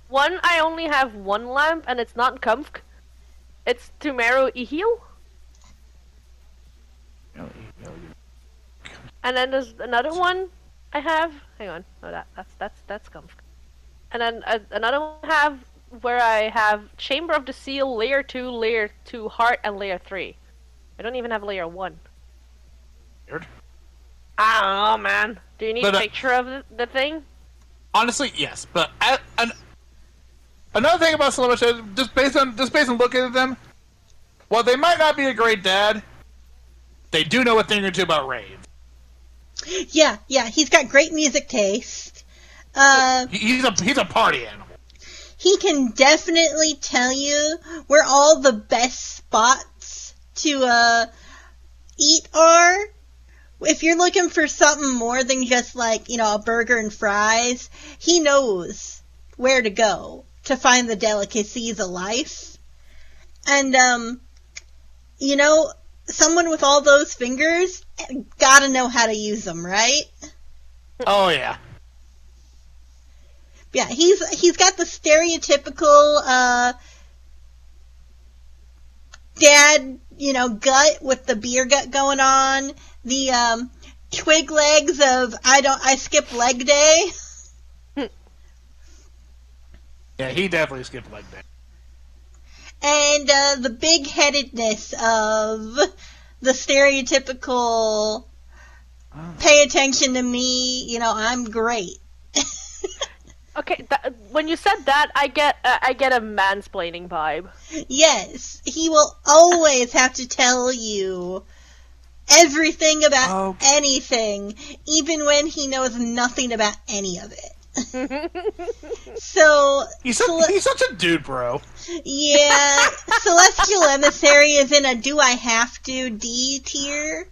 One, I only have 1 lamp, and it's not Kumfk. It's Tumeru Ihil. And then there's another one I have. Hang on. No, that's Kumfk. And then another one I have where I have Chamber of the Seal, Layer 2, Layer 2 Heart, and Layer 3. I don't even have Layer 1. Weird. I don't know, man. Do you need a picture of the thing? Honestly, yes. But another thing about Celebrity, just based on looking at them, while they might not be a great dad, they do know a thing or two about raves. Yeah, he's got great music taste. He's a party animal. He can definitely tell you where all the best spots to eat are. If you're looking for something more than just like, a burger and fries, he knows where to go to find the delicacies of life. And, someone with all those fingers gotta know how to use them, right? Oh, yeah. Yeah, he's got the stereotypical, dad, gut with the beer gut going on. The, twig legs of, I skip leg day. Yeah, he definitely skipped leg day. And, the big-headedness of the stereotypical, pay attention to me, I'm great. Okay, when you said that, I get a mansplaining vibe. Yes, he will always have to tell you everything about anything, even when he knows nothing about any of it. So he's such a dude, bro. Yeah, Celestial Emissary is in a do I have to D tier.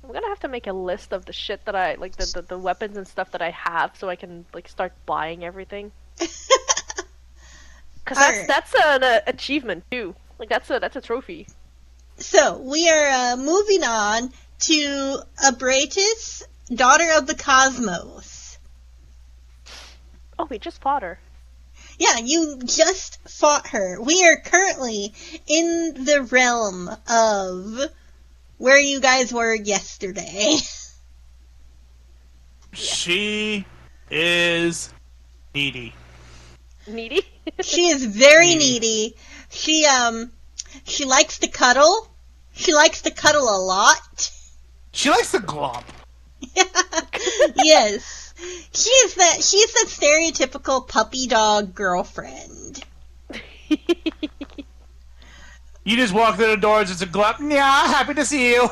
I'm gonna have to make a list of the shit that I like, the weapons and stuff that I have, so I can start buying everything. Cause that's an achievement too. That's a trophy. So we are moving on to Abratus, Daughter of the Cosmos. Oh, we just fought her. Yeah, you just fought her. We are currently in the realm of where you guys were yesterday. She is needy. Needy? She is very needy. She likes to cuddle. She likes to cuddle a lot. She likes to glomp. Yes. She is that stereotypical puppy dog girlfriend. You just walk through the doors, it's a glump. Yeah, happy to see you.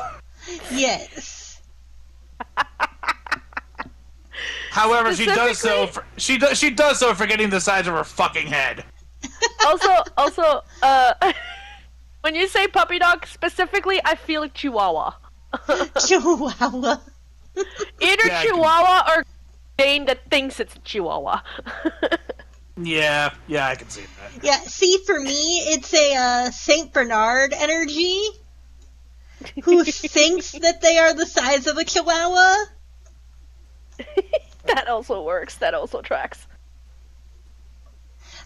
Yes. However, she does so forgetting the size of her fucking head. Also, when you say puppy dog specifically, I feel like Chihuahua. Chihuahua. Either Yeah, Chihuahua or Jane that thinks it's a Chihuahua. Yeah, I can see that. Yeah, see, for me, it's a Saint Bernard energy who thinks that they are the size of a Chihuahua. That also works. That also tracks.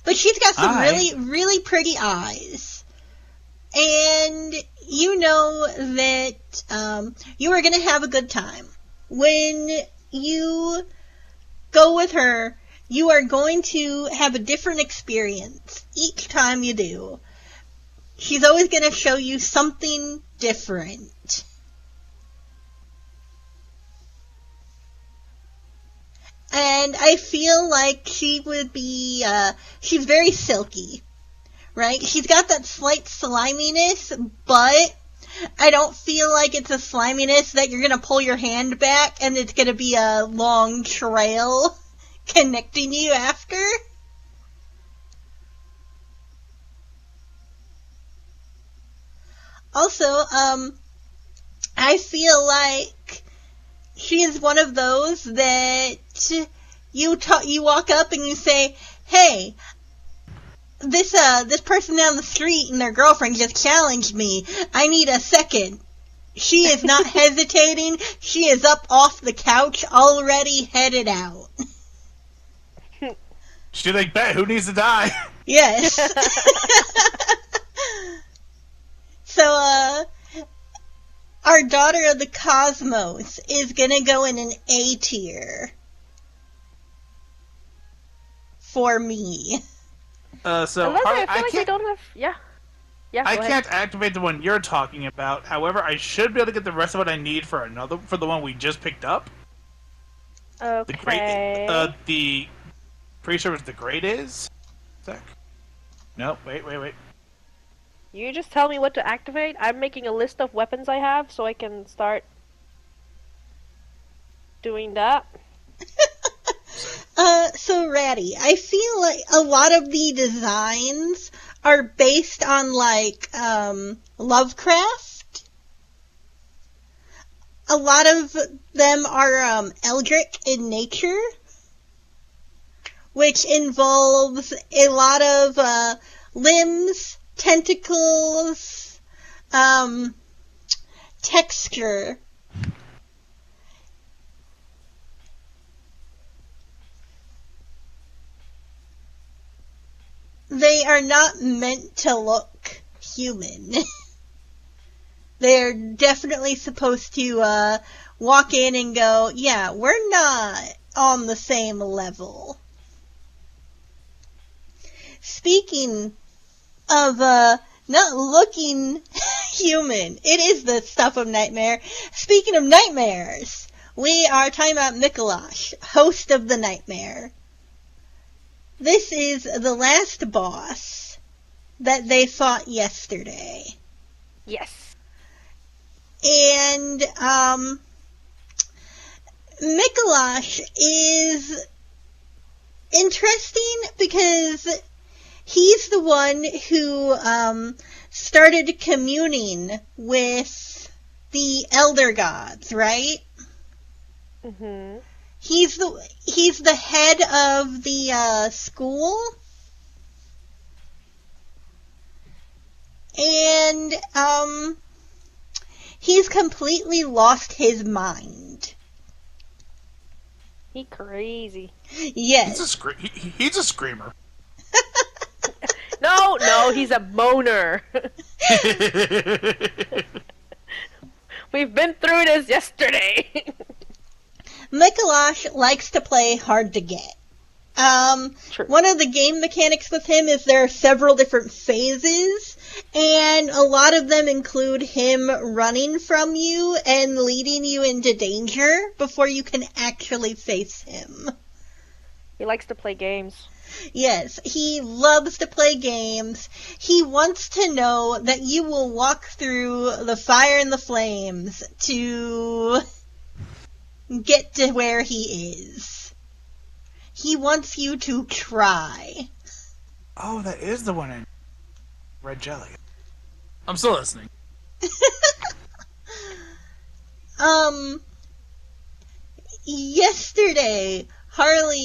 But she's got some really, really pretty eyes. And you know that you are going to have a good time. When you go with her, you are going to have a different experience each time you do. She's always going to show you something different. And I feel like she would be, she's very silky, right? She's got that slight sliminess, but I don't feel like it's a sliminess that you're gonna pull your hand back and it's gonna be a long trail connecting you after. Also, I feel like she is one of those that you walk up and you say, "Hey, this person down the street and their girlfriend just challenged me. I need a second." She is not hesitating. She is up off the couch, already headed out. She's like, bet, who needs to die? Yes. So, our Daughter of the Cosmos is gonna go in an A tier. For me. So Unless Harley, I feel like they don't have... Yeah. Yeah, I go can't ahead. activate the one you're talking about. However, I should be able to get the rest of what I need for the one we just picked up. Okay. The pretty sure it was the Great is. Sec. No, wait. You just tell me what to activate. I'm making a list of weapons I have so I can start doing that. So Ratty, I feel like a lot of the designs are based on, like, Lovecraft. A lot of them are, eldritch in nature, which involves a lot of, limbs, tentacles, texture. They are not meant to look human. They're definitely supposed to walk in and go, yeah, we're not on the same level. Speaking of not looking human, it is the stuff of nightmare. Speaking of nightmares, we are talking about Mikolash, host of the nightmare. This is the last boss that they fought yesterday. Yes. And, Mikolash is interesting because he's the one who, started communing with the Elder Gods, right? Mm-hmm. He's the head of the, school. And, he's completely lost his mind. He crazy. Yes. He's a screamer. No, he's a moaner. We've been through this yesterday. Mikolash likes to play hard to get. True. One of the game mechanics with him is there are several different phases, and a lot of them include him running from you and leading you into danger before you can actually face him. He likes to play games. Yes, he loves to play games. He wants to know that you will walk through the fire and the flames to get to where he is. He wants you to try. Oh, that is the one in Red Jelly. I'm still listening. yesterday, Harley,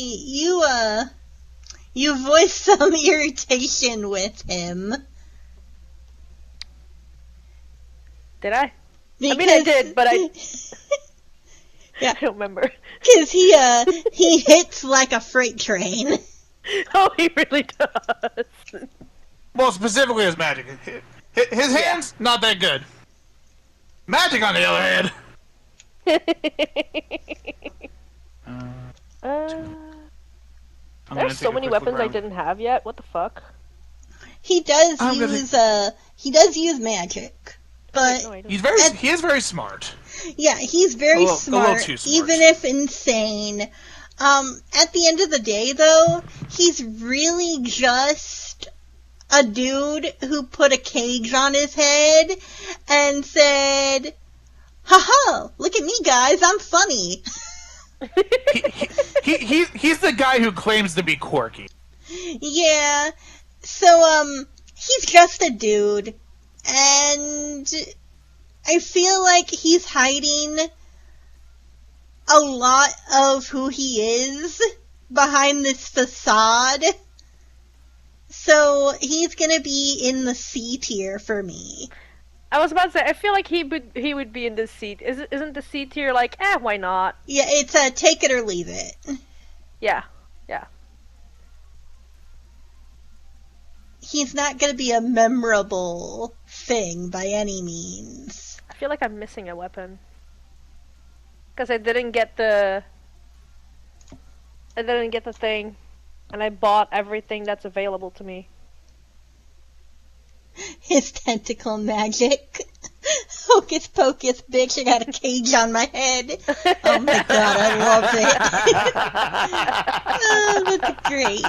you voiced some irritation with him. Did I? Because, I mean, I did, but I yeah, don't remember. because he hits like a freight train. Oh, he really does. Well, specifically his magic. His hands, not that good. Magic, on the other hand. There's so many weapons I didn't have yet. What the fuck? He does use magic, but No, I don't. He is very smart. yeah, he's very A little smart, too smart. even if insane. At the end of the day, though, he's really just a dude who put a cage on his head and said, "Haha, look at me, guys, I'm funny." He's the guy who claims to be quirky. Yeah, so, he's just a dude, and I feel like he's hiding a lot of who he is behind this facade. So he's gonna be in the C tier for me. I was about to say, I feel like he would be in this seat. Isn't the C tier like, why not? Yeah, it's a take it or leave it. Yeah. He's not gonna be a memorable thing by any means. I feel like I'm missing a weapon. Because I didn't get the thing. And I bought everything that's available to me. His tentacle magic. Hocus pocus, bitch, I got a cage on my head. Oh my god, I love it. Oh, that's great.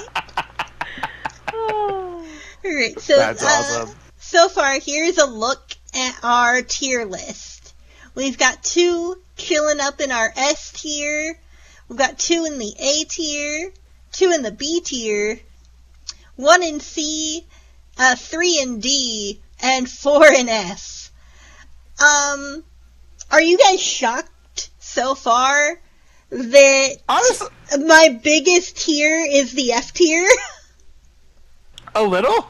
Alright, so That's awesome. So far, here's a look at our tier list. We've got 2 chilling up in our S tier. We've got 2 in the A tier, 2 in the B tier, 1 in C, 3 in D, and 4 in F. Are you guys shocked so far that Honestly, my biggest tier is the F tier? a little.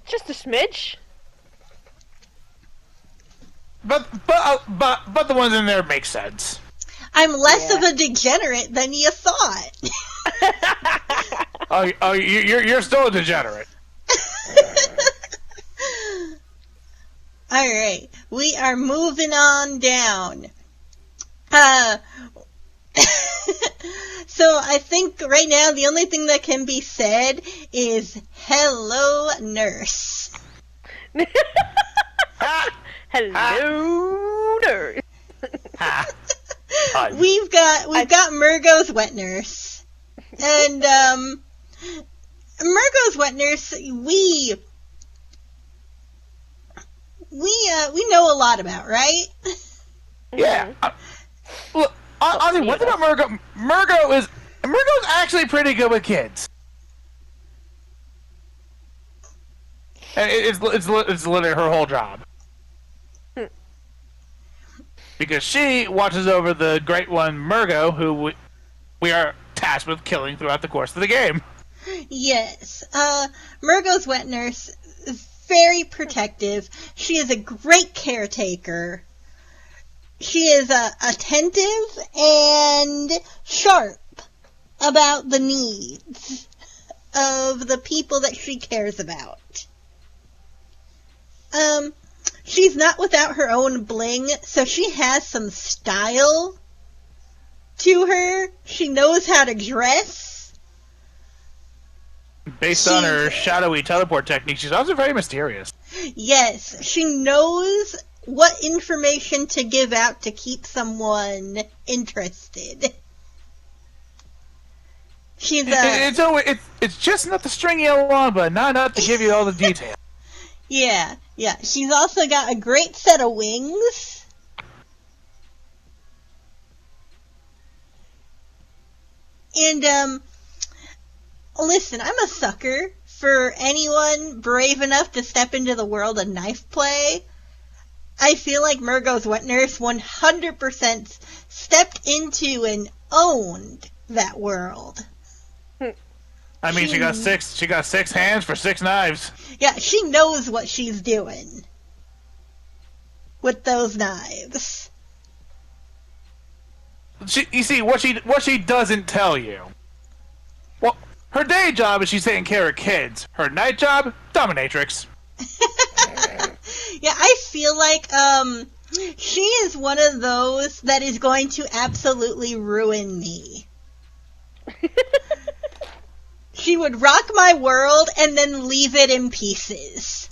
Just a smidge. But the ones in there make sense. I'm less of a degenerate than you thought. You're still a degenerate. Alright, we are moving on down. So I think right now the only thing that can be said is hello, nurse. Hello, nurse. We've got Murgo's wet nurse, and Murgo's wet nurse. We know a lot about, right? Yeah. Look, honestly, one thing about Murgo's actually pretty good with kids. And it's literally her whole job. Because she watches over the great one, Murgo, who we are tasked with killing throughout the course of the game. Yes. Murgo's wet nurse is very protective. She is a great caretaker. She is attentive and sharp about the needs of the people that she cares about. She's not without her own bling, so she has some style to her. She knows how to dress. Based on her shadowy teleport technique, she's also very mysterious. Yes, she knows what information to give out to keep someone interested. She's it's just enough to string you along, but not enough to give you all the details. Yeah. She's also got a great set of wings. And, listen, I'm a sucker for anyone brave enough to step into the world of knife play. I feel like Murgo's wet nurse 100% stepped into and owned that world. I mean, she got six hands for 6 knives. Yeah, she knows what she's doing with those knives. You see, what she doesn't tell you. Well, her day job is she's taking care of kids. Her night job, dominatrix. Yeah, I feel like she is one of those that is going to absolutely ruin me. She would rock my world and then leave it in pieces.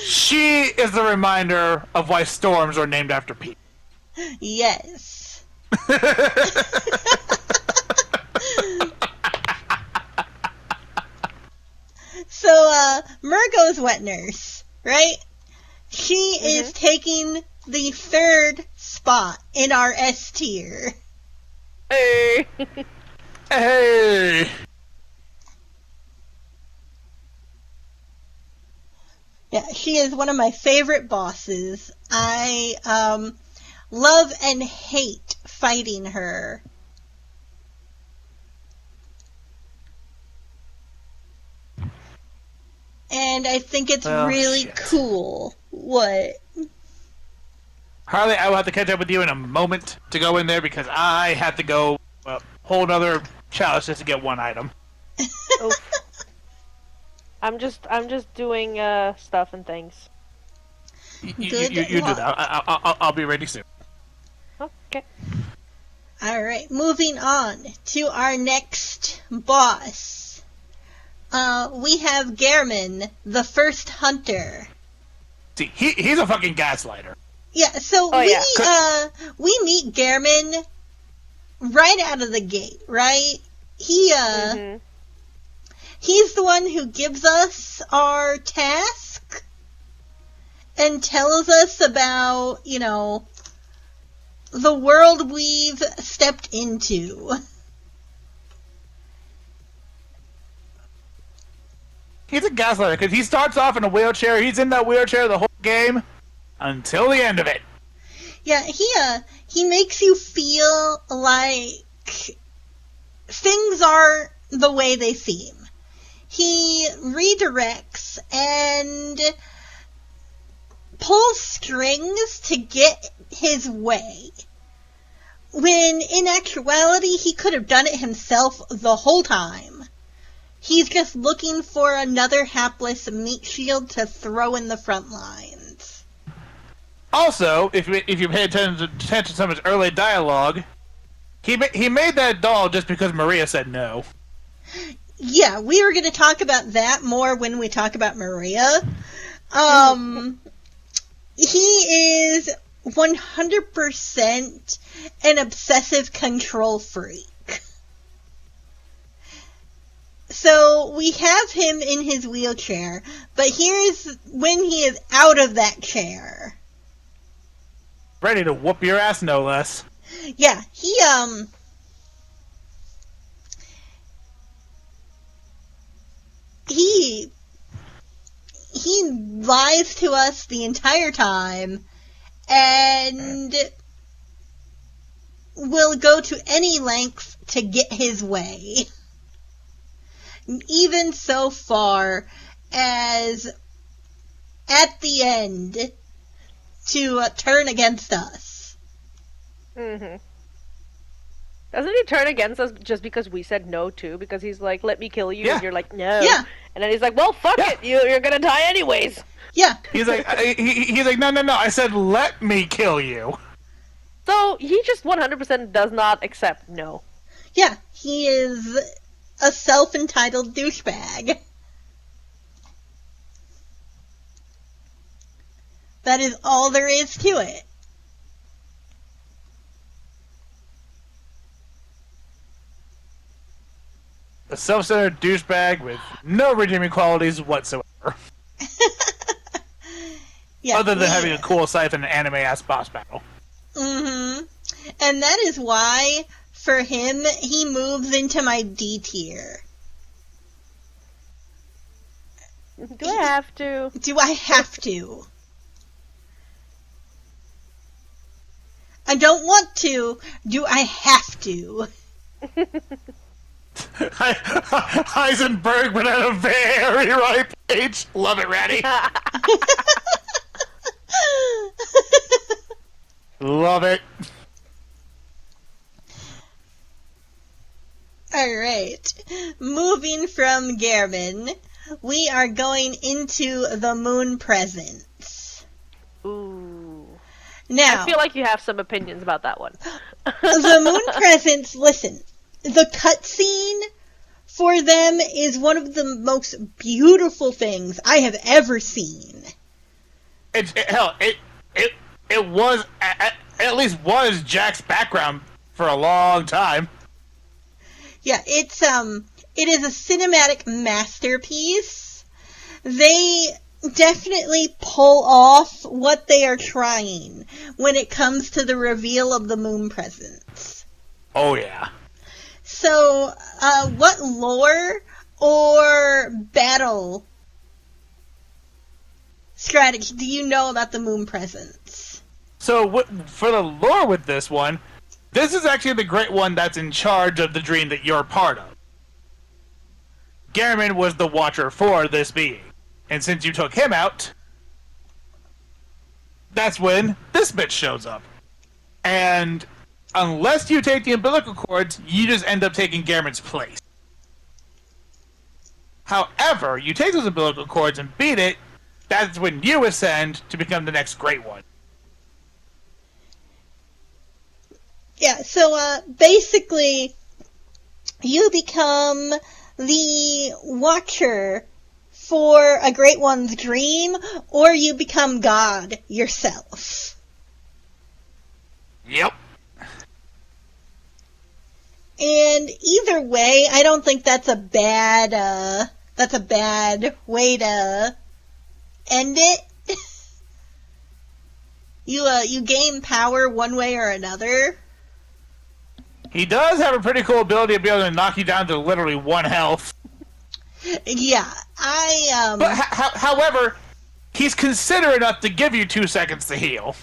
She is the reminder of why storms are named after people. Yes. So, Murgo's wet nurse, right? She is taking the 3rd spot in our S tier. Hey. Hey! Yeah, she is one of my favorite bosses. I love and hate fighting her. And I think it's really cool. What? Harley, I will have to catch up with you in a moment to go in there because I had to go a whole other challenge just to get one item. I'm just doing stuff and things. You do that. I'll be ready soon. Okay. Alright, moving on to our next boss. We have Gehrman, the first hunter. See, he's a fucking gaslighter. Yeah, so we meet Gehrman right out of the gate, right? He's the one who gives us our task and tells us about, the world we've stepped into. He's a gaslighter because he starts off in a wheelchair. He's in that wheelchair the whole game until the end of it. Yeah, he makes you feel like things are the way they seem. He redirects and pulls strings to get his way, when in actuality he could have done it himself the whole time. He's just looking for another hapless meat shield to throw in the front lines. Also, if you pay attention to some of his early dialogue, he made that doll just because Maria said no. Yeah, we were going to talk about that more when we talk about Maria. He is 100% an obsessive control freak. So we have him in his wheelchair, but here's when he is out of that chair. Ready to whoop your ass, no less. Yeah, he lies to us the entire time and will go to any length to get his way. Even so far as at the end to turn against us. Doesn't he turn against us just because we said no too? Because he's like, let me kill you, and you're like, no. Yeah. And then he's like, well, fuck it, you're gonna die anyways. Yeah. He's like, he's like, no. I said, let me kill you. So he just 100% does not accept no. Yeah, he is a self-entitled douchebag. That is all there is to it. A self-centered douchebag with no redeeming qualities whatsoever. Yeah, other than having a cool scythe and an anime-ass boss battle. And that is why, for him, he moves into my D tier. Do I have to? Do I have to? I don't want to. Do I have to? Heisenberg, but at a very ripe age. Love it, Ratty. Love it. Alright. Moving from Gehrman, we are going into the Moon Presence. Ooh. Now, I feel like you have some opinions about that one. the Moon Presence, listen, the cutscene for them is one of the most beautiful things I have ever seen. It was at least was Jack's background for a long time. Yeah, it is a cinematic masterpiece. They definitely pull off what they are trying when it comes to the reveal of the Moon Presence. Oh yeah. So, what lore or battle strategy do you know about the Moon Presence? So for the lore with this one, this is actually the Great One that's in charge of the dream that you're part of. Gehrman was the Watcher for this being. And since you took him out, that's when this bitch shows up. And unless you take the umbilical cords, you just end up taking Gehrman's place. However, you take those umbilical cords and beat it, that's when you ascend to become the next Great One. Yeah, so basically, you become the Watcher for a Great One's dream, or you become God yourself. Yep. And either way, I don't think that's a bad way to end it. You gain power one way or another. He does have a pretty cool ability to be able to knock you down to literally 1 health. Yeah, But however, he's considerate enough to give you 2 seconds to heal.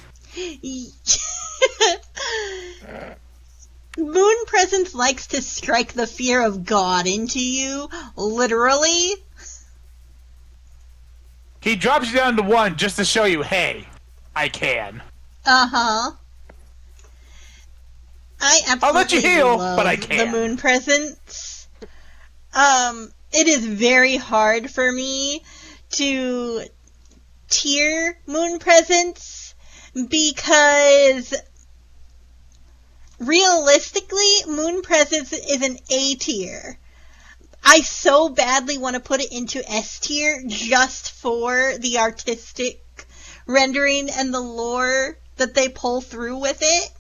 Moon Presence likes to strike the fear of God into you, literally. He drops you down to 1 just to show you, hey, I can. Uh-huh. I absolutely I'll let you heal, love but I can't. the Moon Presence. It is very hard for me to tier Moon Presence because realistically, Moon Presence is an A tier. I so badly want to put it into S tier just for the artistic rendering and the lore that they pull through with it.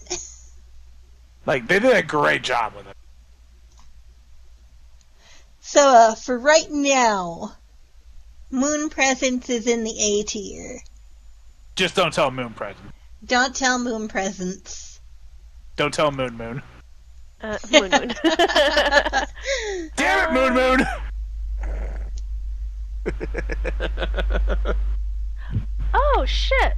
Like, they did a great job with it. So, for right now, Moon Presence is in the A tier. Just don't tell Moon Present. Don't tell Moon Presence. Don't tell Moon Moon. Moon Moon. Damn it, Moon Moon! Oh, shit.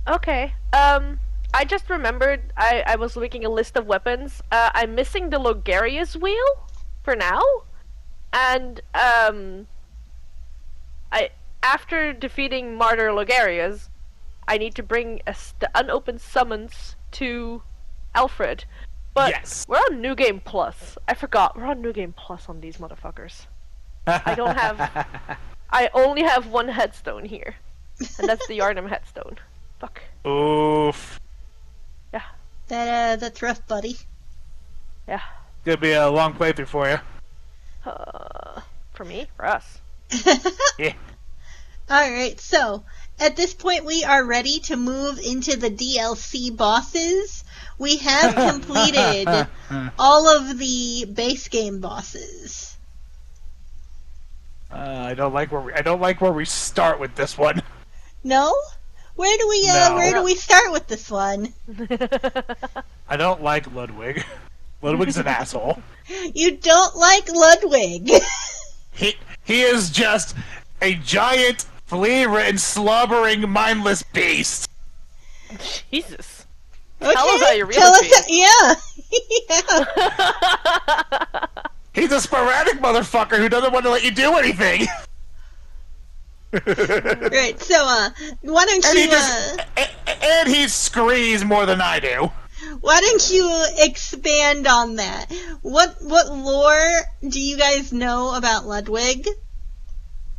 Okay. I just remembered I was making a list of weapons. I'm missing the Logarius wheel for now. And, after defeating Martyr Logarius, I need to bring the unopened summons to Alfred. But Yes. we're on New Game Plus. I forgot. We're on New Game Plus on these motherfuckers. I only have 1 headstone here. And that's the Yharnam headstone. Fuck. Oof. Yeah. That's rough, buddy. Yeah. Gonna be a long playthrough for you. For me? For us. Yeah. Alright, so, at this point we are ready to move into the DLC bosses. We have completed all of the base game bosses. I don't like where we start with this one. No? Where do we No. start with this one? I don't like Ludwig. Ludwig's an asshole. You don't like Ludwig. He is just a giant, flea-ridden, slobbering, mindless beast. Jesus. Okay, Tell us how you really tell us feel. yeah. He's a sporadic motherfucker who doesn't want to let you do anything. Right, so, why don't And you, and he screams more than I do. why don't you expand on that? What lore do you guys know about Ludwig?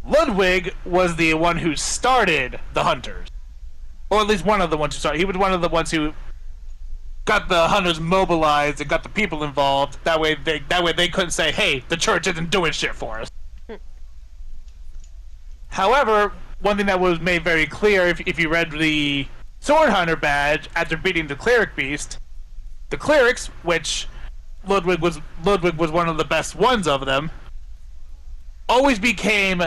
Ludwig was the one who started the Hunters. Or at least one of the ones who started. He was one of the ones who got the Hunters mobilized and got the people involved. That way they couldn't say, hey, the church isn't doing shit for us. However, one thing that was made very clear, if you read the Sword Hunter badge after beating the Cleric Beast, the Clerics, which Ludwig was one of the best ones of them, always became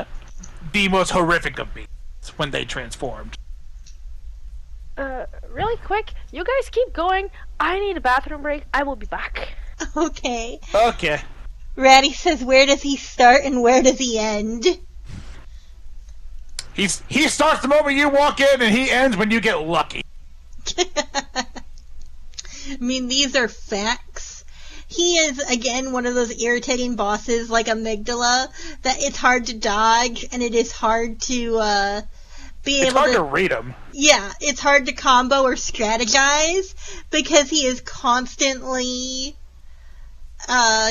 the most horrific of beasts when they transformed. Really quick, you guys keep going. I need a bathroom break. I will be back. Okay. Okay. Ratty says, where does he start and where does he end? He starts the moment you walk in, and he ends when you get lucky. I mean, these are facts. He is, again, one of those irritating bosses like Amygdala that it's hard to dodge and it is hard to be It's able hard to read him. Yeah, it's hard to combo or strategize because he is constantly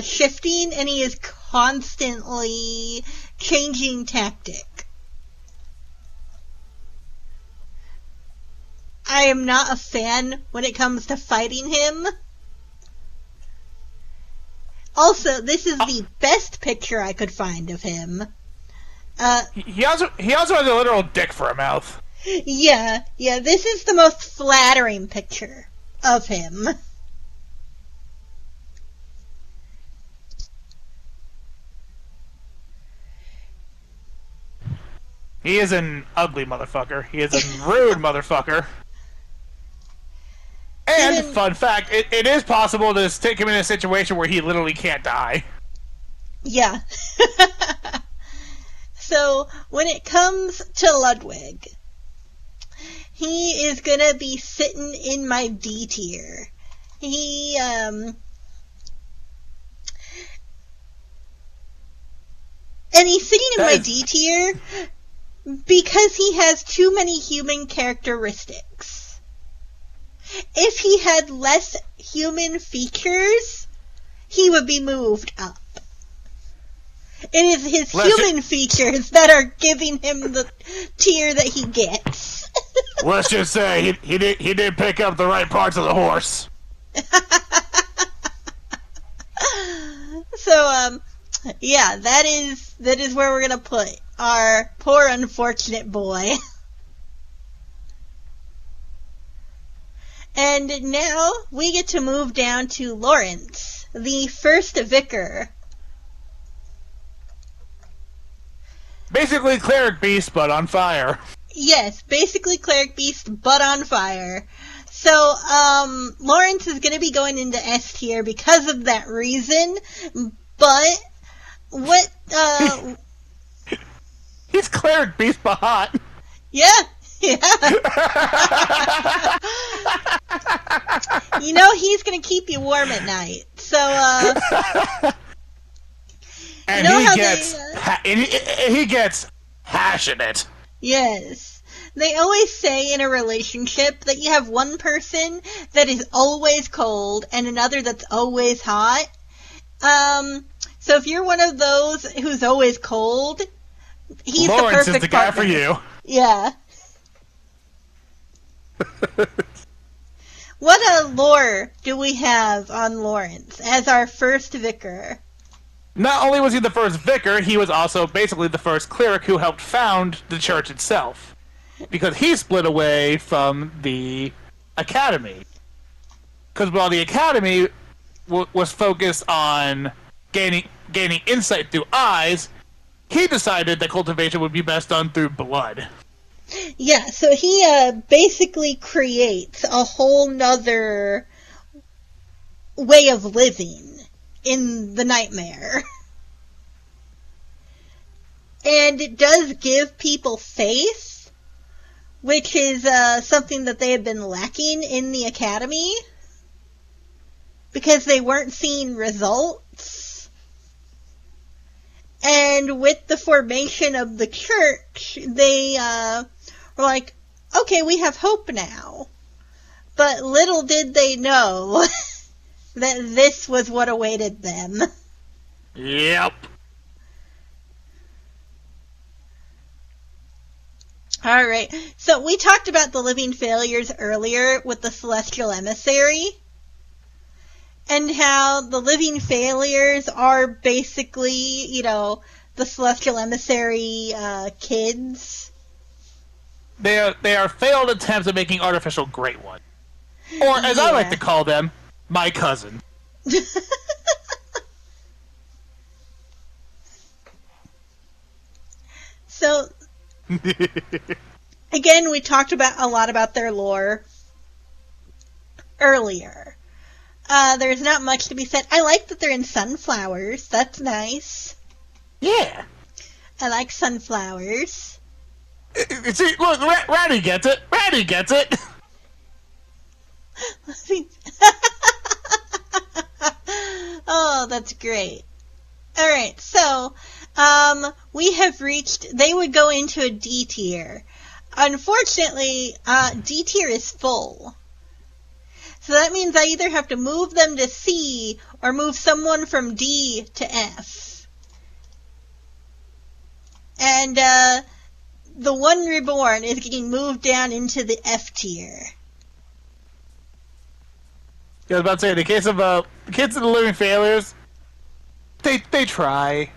shifting and he is constantly changing tactic. I am not a fan when it comes to fighting him. Also, this is the best picture I could find of him. He also has a literal dick for a mouth. Yeah, this is the most flattering picture of him. He is an ugly motherfucker. He is a rude motherfucker. And, fun fact, it is possible to stick him in a situation where he literally can't die. Yeah. So, when it comes to Ludwig, he is gonna be sitting in my D tier. And he's sitting in my D tier because he has too many human characteristics. If he had less human features, he would be moved up. It is his human features that are giving him the tier that he gets. Let's just say he did pick up the right parts of the horse. So, yeah, that is where we're gonna put our poor unfortunate boy. And now we get to move down to Lawrence, the first vicar. Basically Cleric Beast, but on fire. Yes, basically Cleric Beast, but on fire. So, Lawrence is gonna be going into S tier because of that reason, but what, He's Cleric Beast, but hot. Yeah. You know, he's gonna keep you warm at night. So, and you know he gets passionate. Yes. They always say in a relationship that you have one person that is always cold and another that's always hot. So if you're one of those who's always cold, he's Lawrence the perfect is the guy partner for you. Yeah. What a lore do we have on Lawrence as our first vicar? Not only was he the first vicar, he was also basically the first cleric who helped found the church itself. Because he split away from the academy. Because while the academy was focused on gaining insight through eyes, he decided that cultivation would be best done through blood. Yeah, so he basically creates a whole nother way of living in the nightmare. And it does give people faith, which is something that they have been lacking in the academy, because they weren't seeing results. And with the formation of the church, they were like, okay, we have hope now. But little did they know that this was what awaited them. Yep. Alright, so we talked about the living failures earlier with the Celestial Emissary, and how the living failures are basically, the Celestial Emissary kids. They are failed attempts at making artificial Great One. Or, as I like to call them, my cousin. So, again, we talked a lot about their lore earlier. There's not much to be said. I like that they're in sunflowers. That's nice. Yeah. I like sunflowers. See, look, Ratty gets it. Ratty gets it. Oh, that's great. Alright, so, we have reached, they would go into a D tier. Unfortunately, D tier is full. So that means I either have to move them to C, or move someone from D to F. And, the One Reborn is getting moved down into the F tier. I was about to say, in the case of Kids of the Living Failures, they try.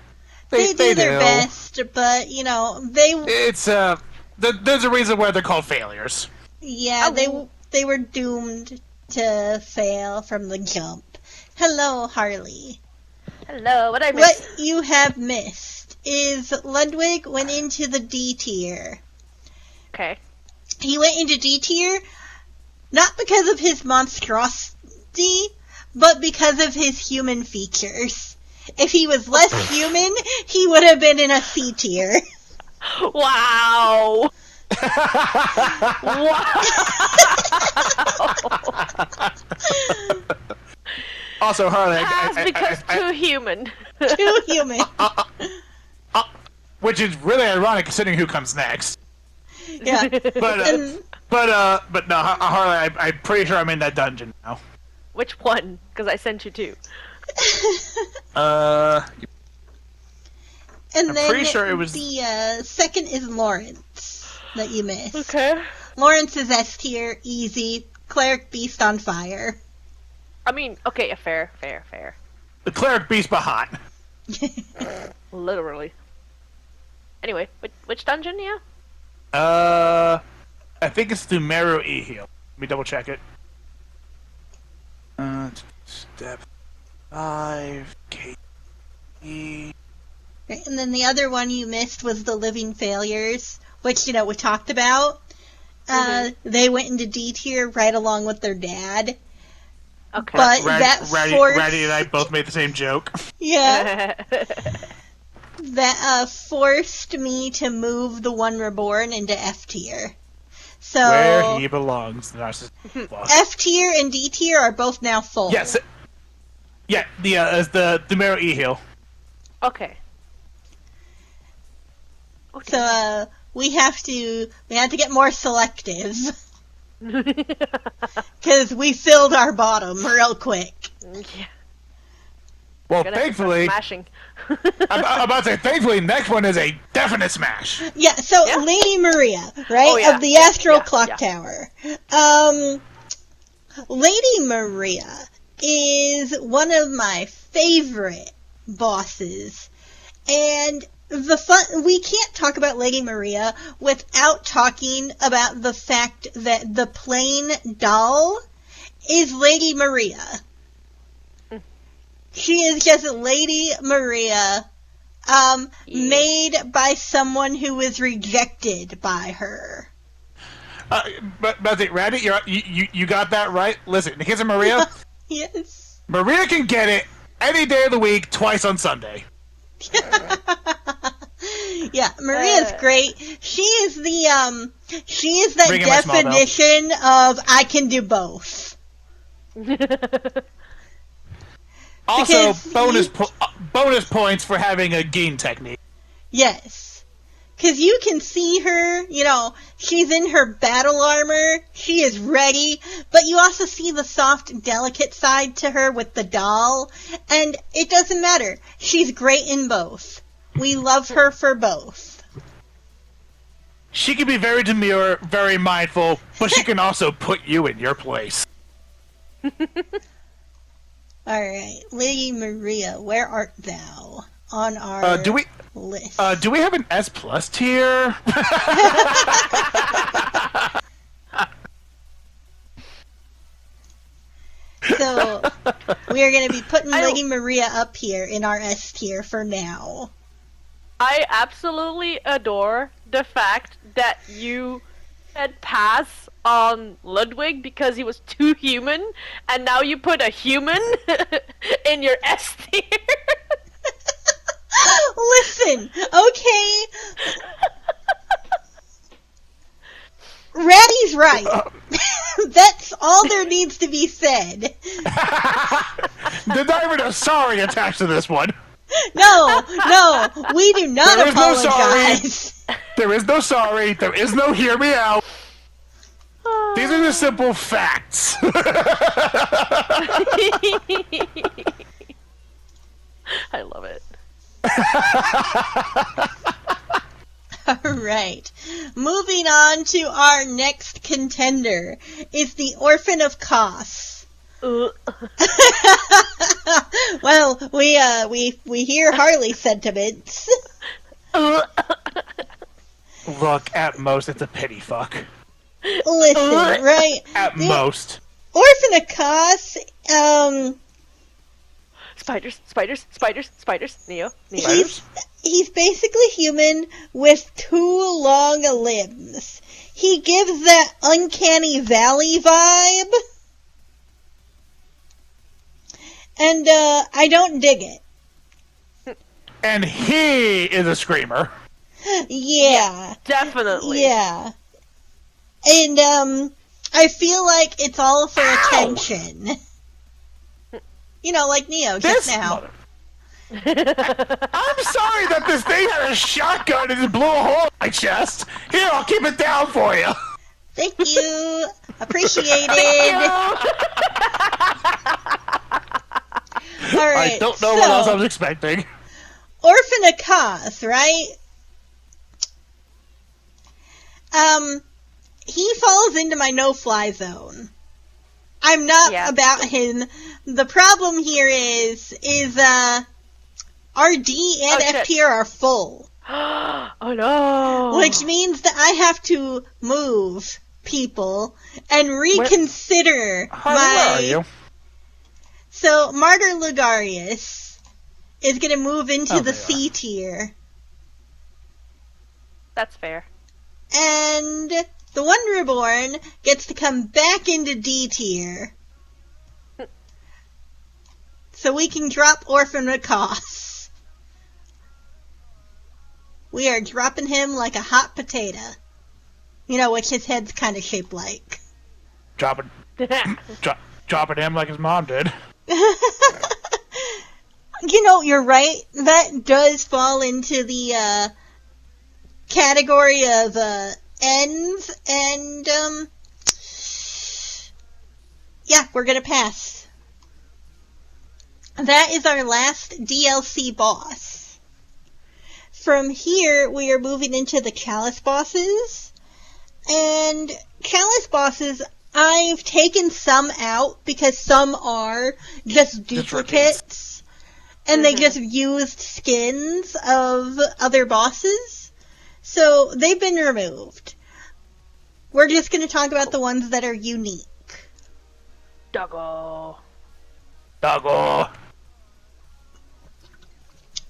They do their best, but, they... It's, there's a reason why they're called failures. Yeah, they were doomed to fail from the jump. Hello, Harley. Hello, what I missed? What you have missed is Ludwig went into the D tier. Okay. He went into D tier not because of his monstrosity, but because of his human features. If he was less human, he would have been in a C tier. Wow! Wow! Also, Harley, because too human. Too human. Which is really ironic considering who comes next. Yeah. But no, Harley, I'm pretty sure I'm in that dungeon now. Which one? Because I sent you two. And I'm then pretty sure it was the second is Lawrence that you missed. Okay. Lawrence is S tier, easy. Cleric Beast on fire. I mean, okay, fair. the cleric beast hot. Literally. Anyway, which dungeon, yeah? I think it's the Meru E-Heal. Let me double check it. Step 5, KE. And then the other one you missed was the Living Failures, which, we talked about. They went into D tier right along with their dad. Okay. But that forced... Ratty and I both made the same joke. Yeah. That forced me to move the One Reborn into F tier. So where he belongs, the narcissist. F tier and D tier are both now full. Yes. Yeah, the Meru E-Heal. Okay. So we have to get more selective. Because we filled our bottom real quick. Yeah. Well, thankfully, smashing. I'm about to say, thankfully, next one is a definite smash. Yeah, so Yeah. Lady Maria, right, Oh, yeah. of the Astral Yeah. Clock Tower. Lady Maria is one of my favorite bosses, and we can't talk about Lady Maria without talking about the fact that the plain doll is Lady Maria. She is just Lady Maria, made by someone who was rejected by her. But Ratty, you got that right. Listen, in the case of Maria, Yes. Maria can get it any day of the week, twice on Sunday. Yeah, Maria's great. She is the Bring in my small belt. definition of I can do both. Also, Because bonus points for having a Geen technique. Yes. Because you can see her, she's in her battle armor, she is ready, but you also see the soft, delicate side to her with the doll, and it doesn't matter. She's great in both. We love her for both. She can be very demure, very mindful, but she can also put you in your place. Alright, Lady Maria, where art thou on our list? Do we have an S plus tier? So, we are going to be putting Lady Maria up here in our S tier for now. I absolutely adore the fact that you said pass on Ludwig because he was too human, and now you put a human in your S tier. Listen, okay? Ratty's right. That's all there needs to be said. There's not even a sorry attached to this one. No, we do not apologize. There is no sorry. There is no hear me out. These are the simple facts. I love it. Alright. Moving on to our next contender is the Orphan of Kos. Well, we hear Harley sentiments. Look, at most, it's a pity fuck. Listen, right? At most. Orphan of Kos, Spiders. Neo. He's basically human with 2 long limbs. He gives that Uncanny Valley vibe. And, I don't dig it. And he is a screamer. Yeah. Definitely. Yeah. And, I feel like it's all for attention. Like Neo just now. I'm sorry that this thing had a shotgun and just blew a hole in my chest. Here, I'll keep it down for you. Thank you. Appreciated. Alright, I don't know what else I was expecting. Orphan of Kos, right? He falls into my no-fly zone. I'm not about him. The problem here is RD and F tier are full. Oh no! Which means that I have to move people and reconsider Where are you? So, Martyr Lugarius is going to move into the C tier. That's fair. And the One Reborn gets to come back into D tier. So we can drop Orphan of Kos. We are dropping him like a hot potato. Which his head's kind of shaped like. Dropping him like his mom did. You're right. That does fall into the category of ends, and we're gonna pass. That is our last DLC boss. From here, we are moving into the Chalice bosses, and Chalice bosses, I've taken some out because some are just duplicates, and they just used skins of other bosses, so they've been removed. We're just going to talk about the ones that are unique. Doggo.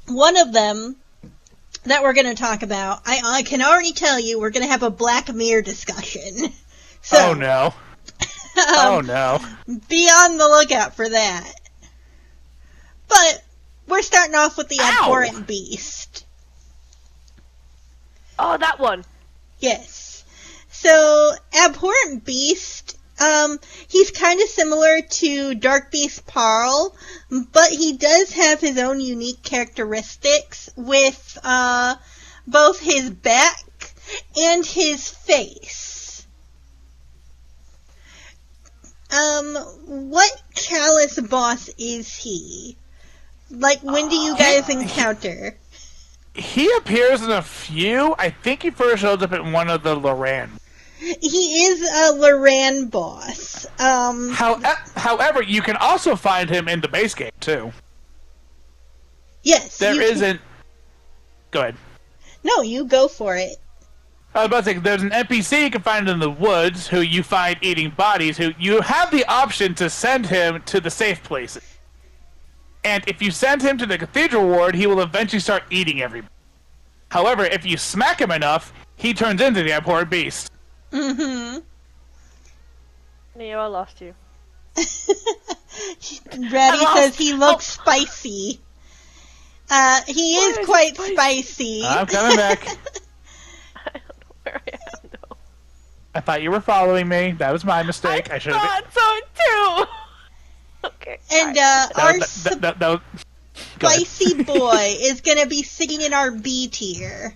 One of them that we're going to talk about, I can already tell you we're going to have a Black Mirror discussion. So, oh no. Oh no. Be on the lookout for that. we're starting off with the Ow! abhorrent beast. Oh, that one. Yes. So, abhorrent beast, he's kind of similar to Dark Beast Parl, but he does have his own unique characteristics with, both his back and his face. What Chalice boss is he? Like, when do you guys encounter? He appears in a few. I think he first shows up in one of the Loran. He is a Loran boss. However, you can also find him in the base game, too. Yes. There isn't... Go ahead. No, you go for it. I was about to say, there's an NPC you can find in the woods who you find eating bodies, who you have the option to send him to the safe places. And if you send him to the Cathedral Ward, he will eventually start eating everybody. However, if you smack him enough, he turns into the abhorrent beast. Mm-hmm. Neo, I lost you. Ratty says he looks spicy. He is quite spicy. I'm coming back. I don't know where I am, though. I thought you were following me. That was my mistake. I should have... so too! Okay. And, our spicy boy is gonna be sitting in our B tier.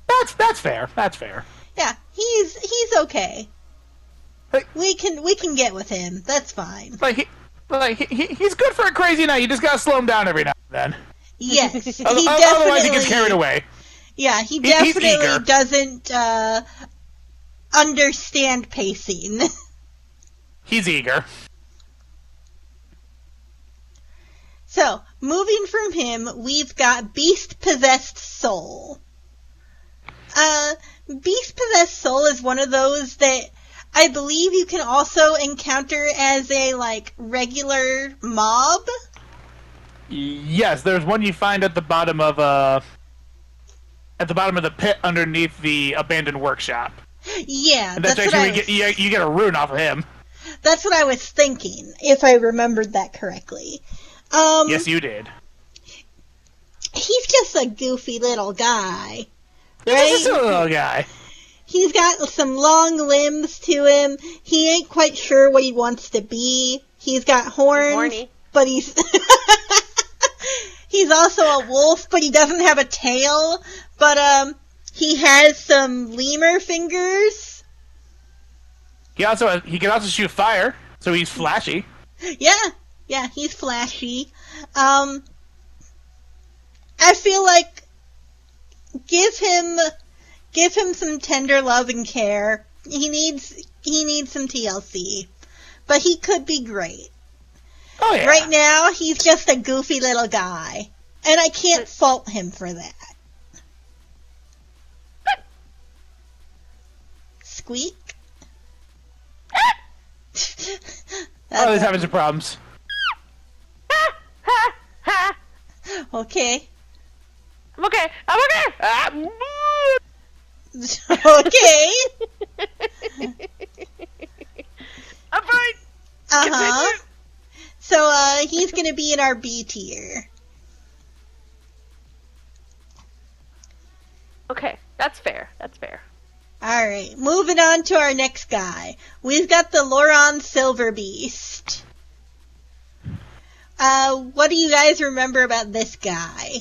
That's fair. That's fair. Yeah, he's okay. Like, we can get with him. That's fine. He's good for a crazy night. You just gotta slow him down every now and then. Yes, he Otherwise, he gets carried away. Yeah, he definitely he's eager. doesn't understand pacing. He's eager. So, moving from him, we've got Beast-Possessed Soul. Beast-Possessed Soul is one of those that I believe you can also encounter as a, regular mob. Yes, there's one you find at the bottom of the pit underneath the abandoned workshop. Yeah, and that's actually where you get a rune off of him. That's what I was thinking, if I remembered that correctly. Yes, you did. He's just a goofy little guy. Right? He's just a little guy. He's got some long limbs to him. He ain't quite sure what he wants to be. He's got horns, but he's he's also a wolf, but he doesn't have a tail. But he has some lemur fingers. He can also shoot fire, so he's flashy. Yeah, he's flashy. I feel like give him some tender love and care. He needs some TLC, but he could be great. Oh yeah. Right now, he's just a goofy little guy, and I can't fault him for that. Squeak. He's having some problems. Okay. I'm okay. Okay. I'm fine. Uh-huh. So, he's gonna be in our B tier. Okay, that's fair. Alright, moving on to our next guy. We've got the Loran Silver Beast. What do you guys remember about this guy?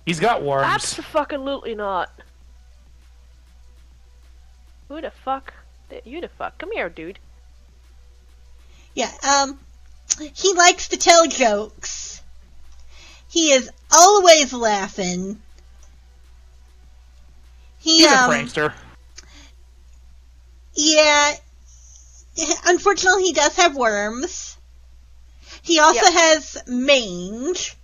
He's got worms. Absolutely not. Who the fuck? You the fuck? Come here, dude. Yeah, he likes to tell jokes. He is always laughing. He's a prankster. Yeah, unfortunately he does have worms. He also has mange.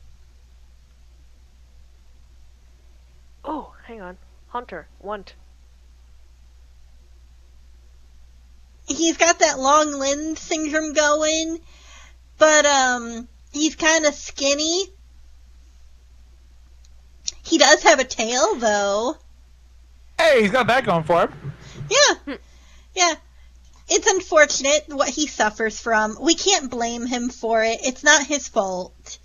Oh, hang on. Hunter, want. He's got that long limb syndrome going, but, he's kind of skinny. He does have a tail, though. Hey, he's got that going for him. Yeah. It's unfortunate what he suffers from. We can't blame him for it. It's not his fault.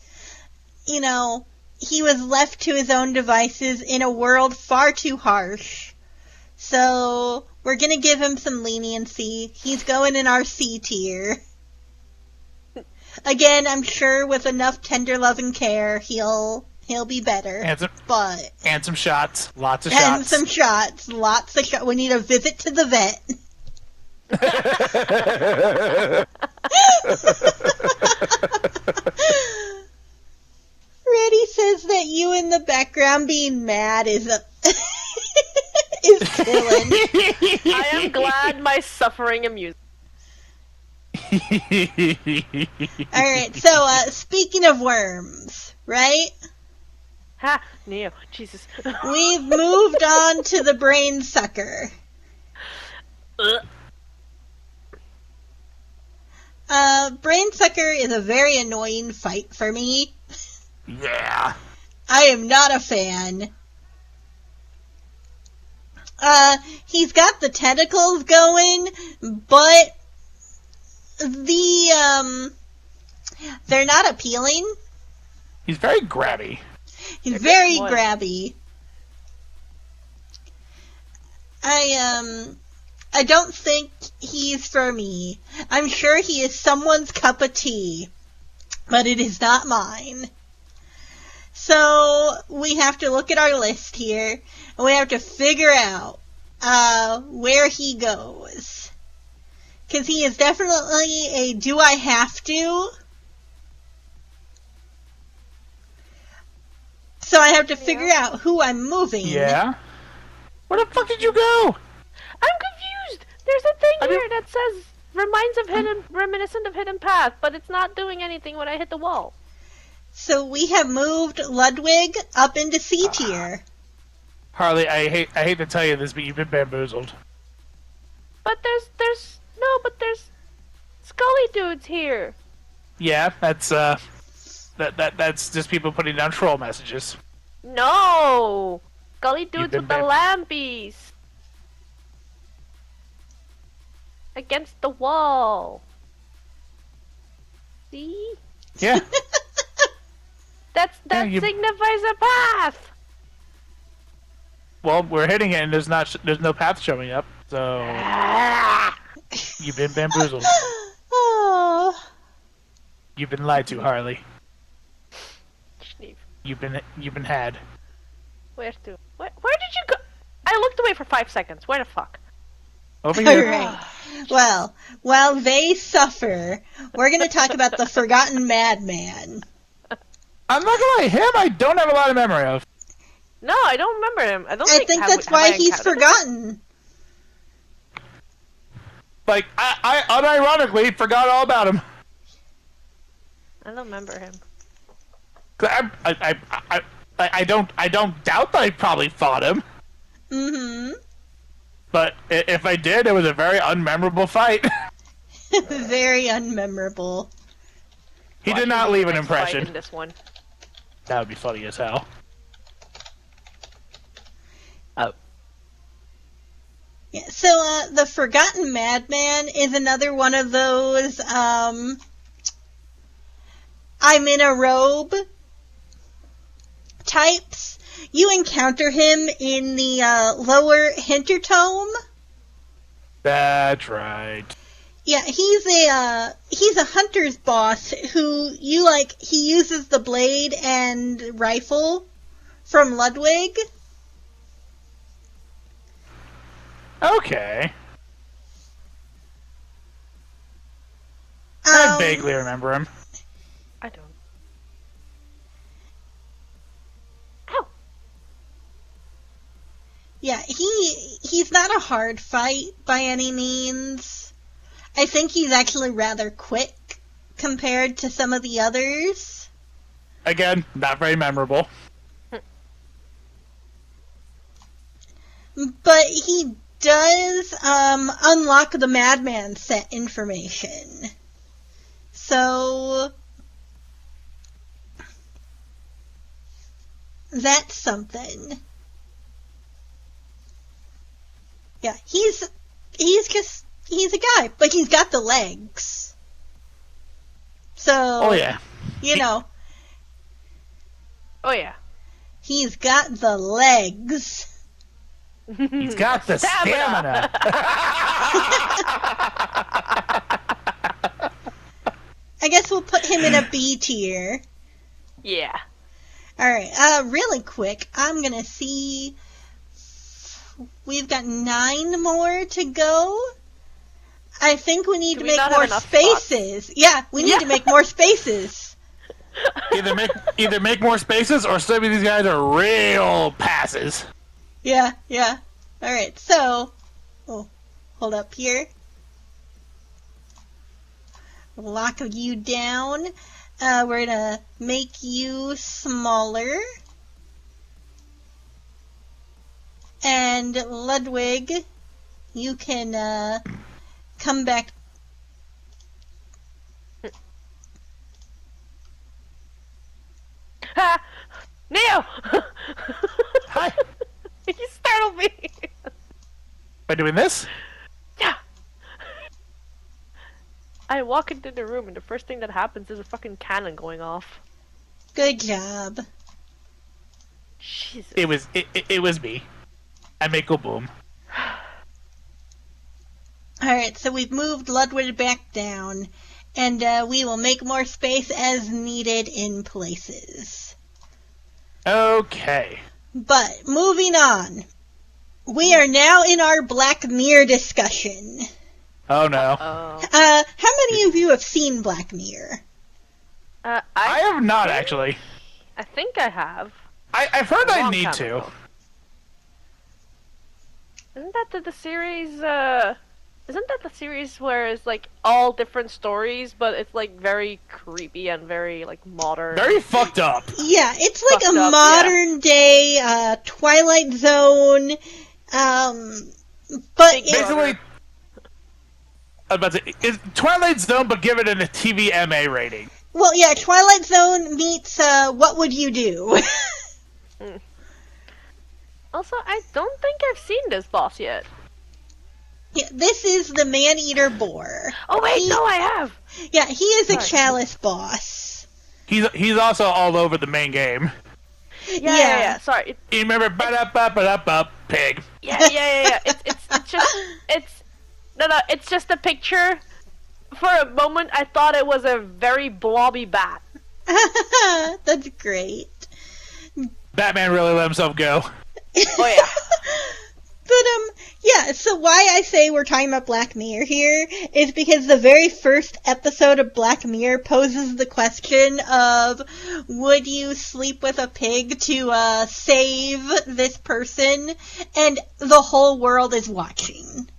he was left to his own devices in a world far too harsh. So, we're gonna give him some leniency. He's going in our C tier. Again, I'm sure with enough tender love and care, he'll be better. And some shots. Lots of shots. And some shots. Lots of shots. We need a visit to the vet. Reddy says that you in the background being mad is killing. I am glad my suffering amuses. Alright, so, speaking of worms, right? Ha! Neo, Jesus. We've moved on to the brain sucker. Brain sucker is a very annoying fight for me. Yeah. I am not a fan. He's got the tentacles going, but they're not appealing. He's very grabby. He's very grabby. I don't think he's for me. I'm sure he is someone's cup of tea, but it is not mine. So, we have to look at our list here, and we have to figure out, where he goes. 'Cause he is definitely a do I have to? So I have to figure out who I'm moving. Yeah? Where the fuck did you go? I'm confused! There's a thing here that says reminiscent of Hidden Path, but it's not doing anything when I hit the wall. So we have moved Ludwig up into C tier. Harley, I hate to tell you this, but you've been bamboozled. But there's Scully dudes here. Yeah, that's that's just people putting down troll messages. No! Scully dudes with the lampies. Against the wall. See? Yeah. That signifies a path. Well, we're hitting it, and there's no path showing up, so you've been bamboozled. Oh. You've been lied to, Harley. Sneef. You've been had. Where did you go? I looked away for 5 seconds. Where the fuck? Over here. Alright. Well, while they suffer, we're going to talk about the Forgotten Madman. I'm not gonna lie, him I don't have a lot of memory of. No, I don't remember him. I think that's why he's forgotten. Like, I unironically forgot all about him. I don't remember him. I don't doubt that I probably fought him. Mm-hmm. But if I did, it was a very unmemorable fight. Very unmemorable. He did not leave an impression. In this one. That would be funny as hell. Oh. Yeah, so, the Forgotten Madman is another one of those, I'm in a robe types. You encounter him in the, lower Hintertome. That's right. Yeah, he's a hunter's boss who he uses the blade and rifle from Ludwig. Okay. I vaguely remember him. I don't. Ow! Yeah, he's not a hard fight by any means. I think he's actually rather quick compared to some of the others. Again, not very memorable. But he does unlock the Madman set information. So that's something. Yeah, he's a guy, but he's got the legs. So, oh yeah. Oh yeah. He's got the legs. He's got the stamina. I guess we'll put him in a B tier. Yeah. Alright, really quick, I'm gonna see... We've got 9 more to go. I think we need to make more spaces. Spots? Yeah, we need to make more spaces. Either make more spaces or some of these guys are real passes. Yeah. Alright, so... Oh, hold up here. Lock you down. We're gonna make you smaller. And Ludwig, you can come back. Ha! Neo! Hi. You startled me. By doing this? Yeah. I walk into the room and the first thing that happens is a fucking cannon going off. Good job. Jesus. It was me. I make go boom. Alright, so we've moved Ludwig back down, and we will make more space as needed in places. Okay. But, moving on. We are now in our Black Mirror discussion. Oh no. How many of you have seen Black Mirror? I have not, actually. I think I have. I've heard I need time to. ago. Isn't that the series, isn't that the series where it's like all different stories, but it's like very creepy and very like modern? Very fucked up. Yeah, it's like a modern day Twilight Zone, but basically, I was about to say, it's Twilight Zone, but give it a TVMA rating. Well, yeah, Twilight Zone meets What Would You Do? Also, I don't think I've seen this boss yet. Yeah, this is the Man-Eater Boar. Oh wait, no, I have! Yeah, he is a chalice boss. He's also all over the main game. Yeah. Sorry. You remember ba-da-ba-ba-da-ba, pig. Yeah. It's just a picture. For a moment, I thought it was a very blobby bat. That's great. Batman really let himself go. Oh yeah. But yeah, so why I say we're talking about Black Mirror here is because the very first episode of Black Mirror poses the question of, would you sleep with a pig to save this person? And the whole world is watching.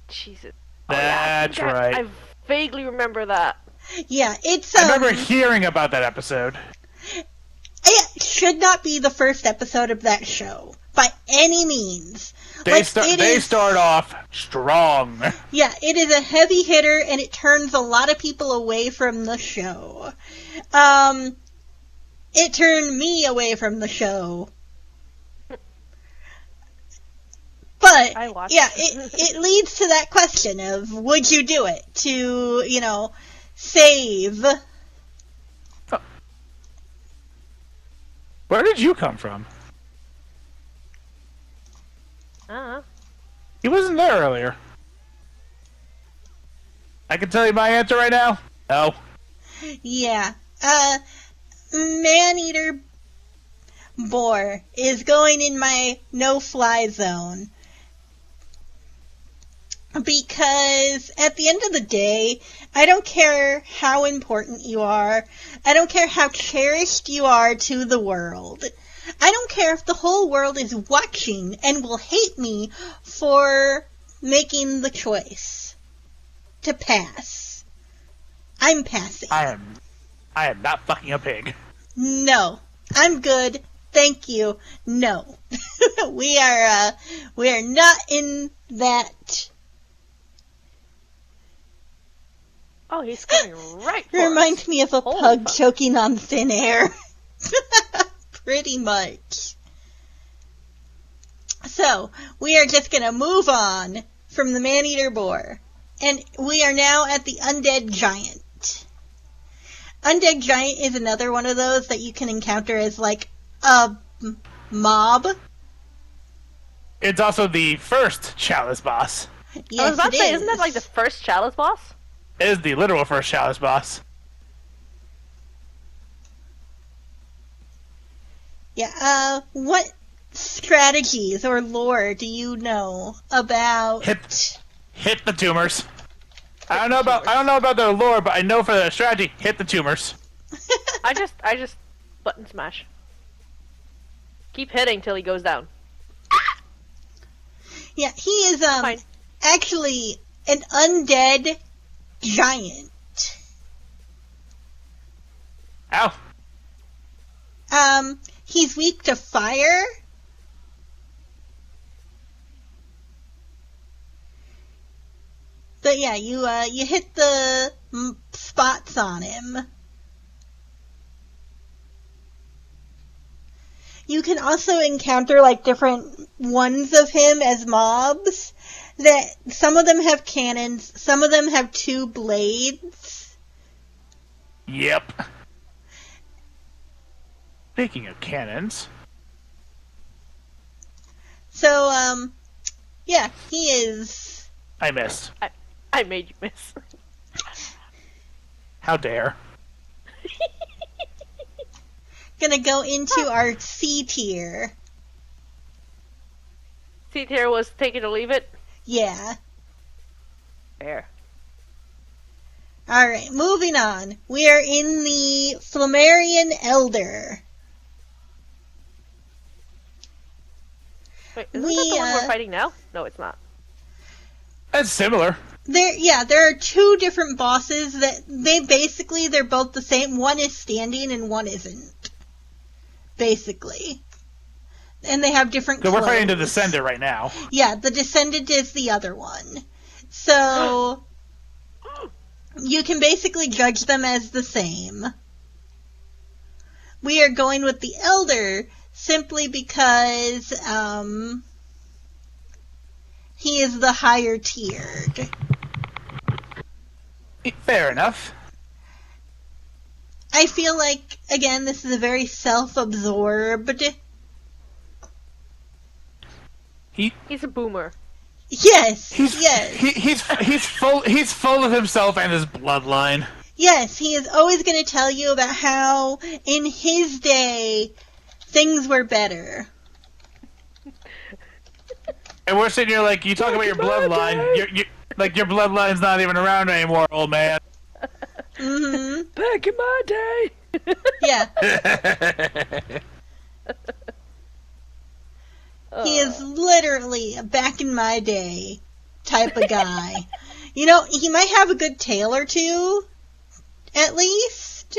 Jesus. That's right. I vaguely remember that. Yeah, it's I remember hearing about that episode. It should not be the first episode of that show, by any means. They start off strong. Yeah, it is a heavy hitter, and it turns a lot of people away from the show. It turned me away from the show. But, yeah, it leads to that question of, would you do it to, save... Where did you come from? He wasn't there earlier. I can tell you my answer right now. No. Yeah. Man-Eater Boar is going in my no-fly zone. Because at the end of the day, I don't care how important you are. I don't care how cherished you are to the world. I don't care if the whole world is watching and will hate me for making the choice to pass. I'm passing. I am not fucking a pig. No. I'm good. Thank you. No. we are not in that. Oh, he's coming right for It reminds me of a pug fuck. choking on thin air. Pretty much. So, we are just gonna move on from the Man-Eater Boar. And we are now at the Undead Giant. Undead Giant is another one of those that you can encounter as, like, a mob. It's also the first Chalice boss. Yes, I was about it to say, is. isn't that like the first Chalice boss? It is the literal first Chalice boss. Yeah, what strategies or lore do you know about... Hit the tumors. I don't know about their lore, but I know for their strategy, hit the tumors. I just button smash. Keep hitting till he goes down. Yeah, he is, Fine. actually an undead giant. Ow. He's weak to fire. But yeah, you hit the spots on him. You can also encounter, like, different ones of him as mobs. That some of them have cannons, some of them have 2 blades. Yep. Speaking of cannons. So, yeah, he is... I missed. I made you miss. How dare. Gonna go into our C tier. C tier was take it or leave it. Yeah. Fair. Alright, moving on. We are in the Flammarian Elder. Wait, isn't that the one we're fighting now? No, it's not. That's similar. There are 2 different bosses that they're both the same. One is standing and one isn't. Basically. And they have different So clothes. we're fighting the Descendant right now. Yeah, the Descendant is the other one. So, you can basically judge them as the same. We are going with the Elder simply because, he is the higher tiered. Fair enough. I feel like, again, this is a very self-absorbed... He's a boomer. Yes, He's full of himself and his bloodline. Yes, he is always going to tell you about how, in his day, things were better. And we're sitting here like, you talk about your bloodline, your bloodline's not even around anymore, old man. Mm-hmm. Back in my day. Yeah. He is literally a back in my day type of guy. You know, he might have a good tale or two, at least.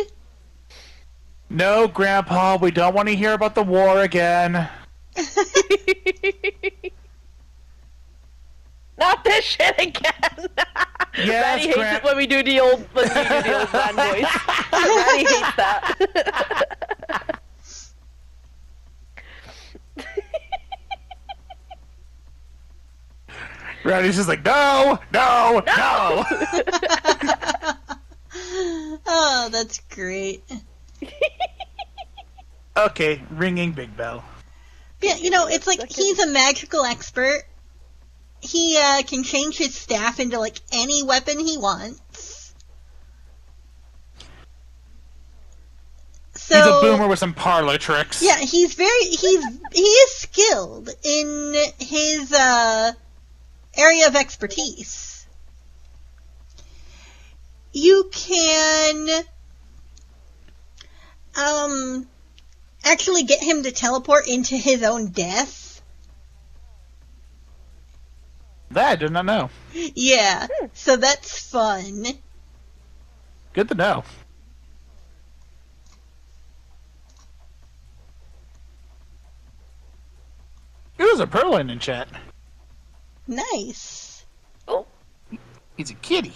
No, Grandpa, we don't want to hear about the war again. Not this shit again. Yes, Ratty hates it when we do the old man voice. Ratty hates that. Rowdy's just like, no. Oh, that's great. Okay, ringing big bell. Yeah, you know, it's like he's a magical expert. He can change his staff into, like, any weapon he wants. So, He's a boomer with some parlor tricks. Yeah, he is skilled in his area of expertise. You can actually get him to teleport into his own death. That I did not know. Yeah, so that's fun. Good to know. There's a Perlin in chat. Nice. Oh. He's a kitty.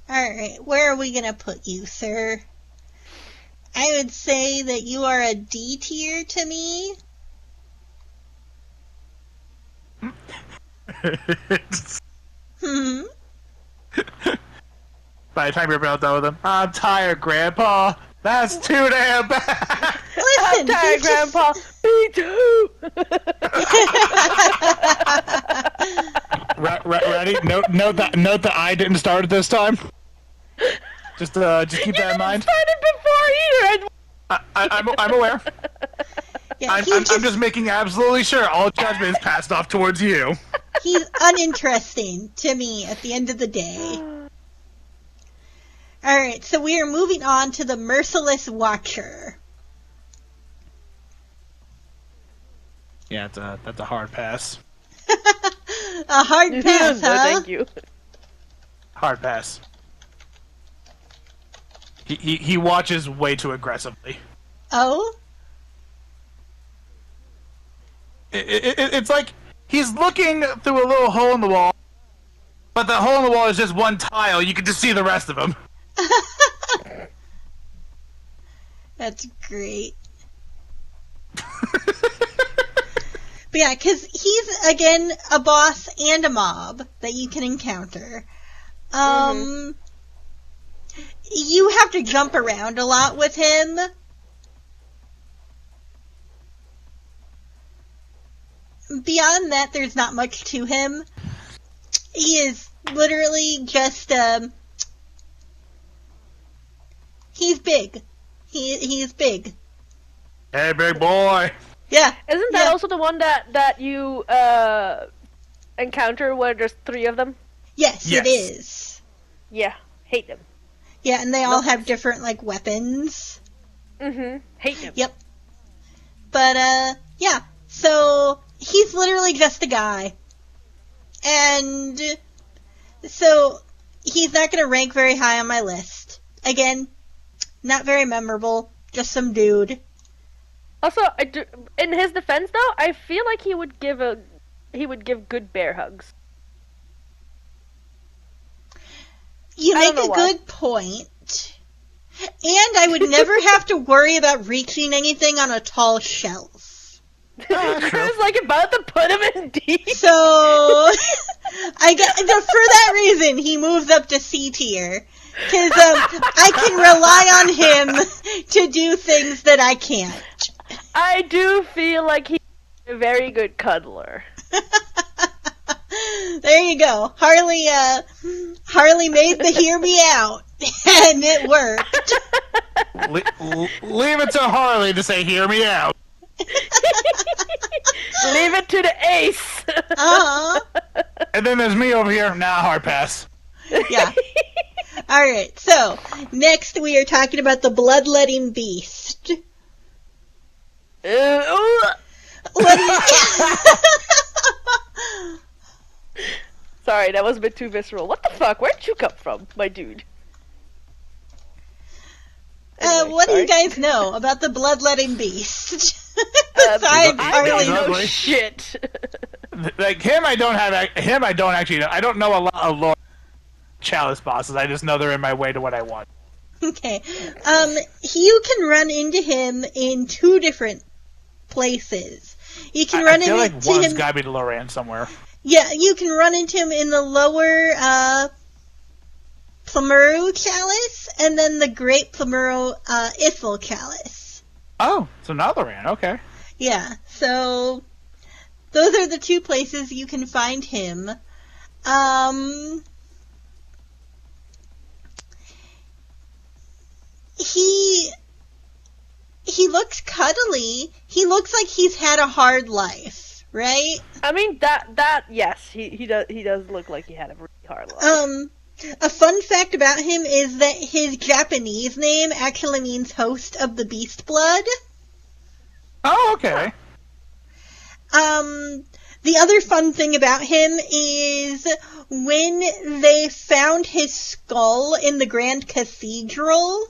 Alright, where are we gonna put you, sir? I would say that you are a D tier to me. But by the time you're about done with him. I'm tired, Grandpa. That's too damn bad. Listen, I'm tired, Grandpa. Me too. Ready? Note that I didn't start it this time. Just keep that in mind. Started before either. I'm aware. yeah, I'm just making absolutely sure all judgment is passed off towards you. he's uninteresting to me at the end of the day. Alright, so we are moving on to the Merciless Watcher. Yeah, that's a hard pass. A hard pass, No, huh? thank you. Hard pass. He watches way too aggressively. Oh? It's like he's looking through a little hole in the wall, but the hole in the wall is just one tile. You can just see the rest of him. That's great. But yeah, because he's, again, a boss and a mob that you can encounter. You have to jump around a lot with him. Beyond that, there's not much to him. He is literally just, he's big. He's big. Hey, big boy. Yeah. Isn't that also the one that you encounter where there's 3 of them? Yes, Yes. it is. Yeah, hate them. Yeah, and they all have different, like, weapons. Hate them. Yep. But, yeah. So, he's literally just a guy. And, so, he's not gonna rank very high on my list. Again, not very memorable. Just some dude. Also, in his defense, though, I feel like he would give good bear hugs. You I make don't a know why. good point. And I would never have to worry about reaching anything on a tall shelf. I was like about to put him in D. So, I get, for that reason, he moves up to C tier. Because I can rely on him to do things that I can't. I do feel like he's a very good cuddler. There you go. Harley made the hear me out, and it worked. Leave it to Harley to say, "Hear me out." Leave it to the ace. Uh-huh. And then there's me over here. Nah, hard pass. Yeah. Alright, so, next we are talking about the bloodletting beast. What do you... Sorry, that was a bit too visceral. What the fuck? Where'd you come from, my dude? Anyway, what do you sorry. guys know about the bloodletting beast? I Besides don't Harley. He's know ugly. shit. Like him, I don't actually know. I don't know a lot of Lord Chalice bosses. I just know they're in my way to what I want. Okay. You can run into him in 2 different places. You can run I feel into like one's him... gotta be Loran somewhere. Yeah, you can run into him in the lower, Plumuru Chalice, and then the Great Plumuru, Ithel Chalice. Oh, so not Loran. Okay. Yeah, so those are the 2 places you can find him. He looks cuddly. He looks like he's had a hard life, right? I mean, that yes, he does look like he had a really hard life. A fun fact about him is that his Japanese name actually means host of the beast blood. Oh, okay. The other fun thing about him is when they found his skull in the Grand Cathedral,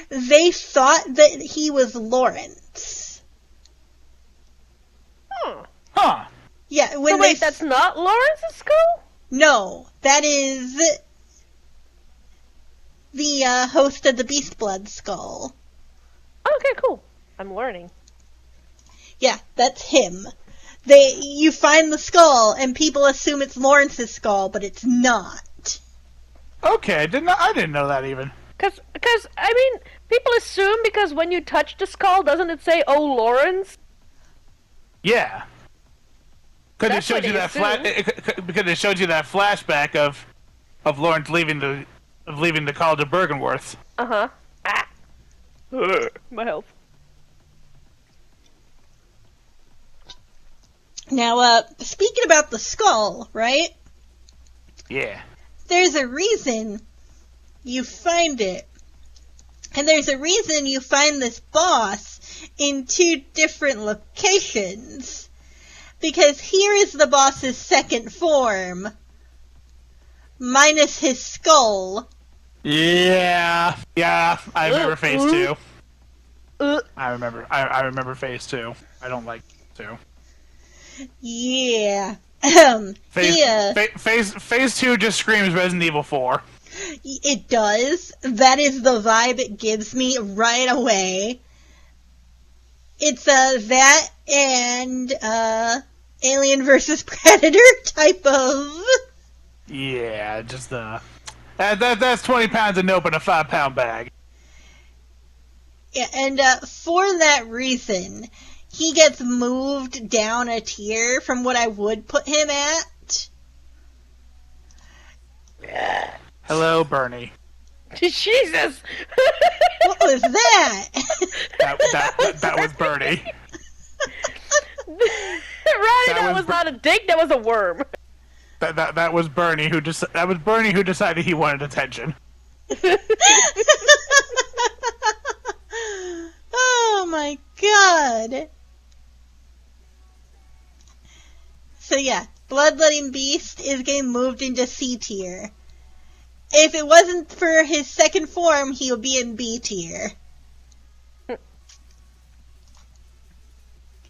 they thought that he was Lawrence. Huh. Yeah, when So wait, that's not Lawrence's skull? No, that is the host of the Beast Blood skull. Okay, cool. I'm learning. Yeah, that's him. You find the skull, and people assume it's Lawrence's skull, but it's not. Okay, I didn't know that even. Cause, I mean, people assume because when you touch the skull, doesn't it say, "Oh, Lawrence"? Yeah. Because it That's shows what you they that because it shows you that flashback of Lawrence leaving the College of Bergenworth. Uh-huh. Ah. Ugh, my health. Now, speaking about the skull, right? Yeah. There's a reason you find it. And there's a reason you find this boss in 2 different locations. Because here is the boss's second form. Minus his skull. Yeah. Yeah. I remember Phase 2. Uh, I remember Phase 2. I don't like 2. Yeah. Phase 2 just screams Resident Evil 4. It does. That is the vibe it gives me right away. It's that and Alien vs. Predator type of. Yeah, just that's 20 pounds of nope in a 5-pound bag. Yeah, and for that reason, he gets moved down a tier from what I would put him at. Hello, Bernie. Jesus! What was that? That was Bernie. Ronnie, that was not a dick, that was a worm. That was Bernie who decided he wanted attention. Oh my god. So yeah, Bloodletting Beast is getting moved into C tier. If it wasn't for his second form, he would be in B tier.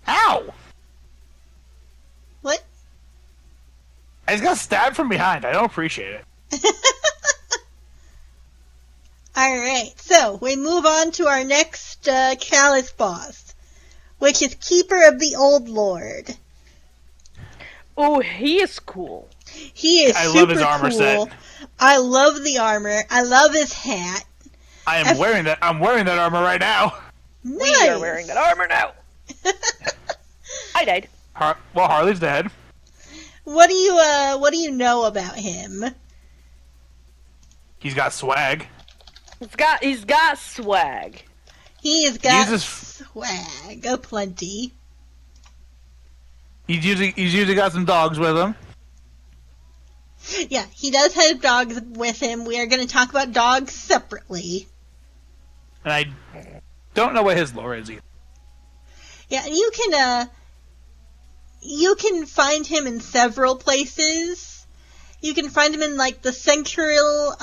Ow! What? I just got stabbed from behind. I don't appreciate it. Alright, so we move on to our next Chalice boss, which is Keeper of the Old Lord. Oh, he is cool. He is super love his armor cool. set. I love the armor. I love his hat. I'm wearing that armor right now. Nice. We are wearing that armor now. I died. Well, Harley's dead. What do you know about him? He's got swag. He's got swag. He's got swag aplenty. He's usually got some dogs with him. Yeah, he does have dogs with him. We are going to talk about dogs separately. And I don't know what his lore is either. Yeah, and you can find him in several places. You can find him in like the central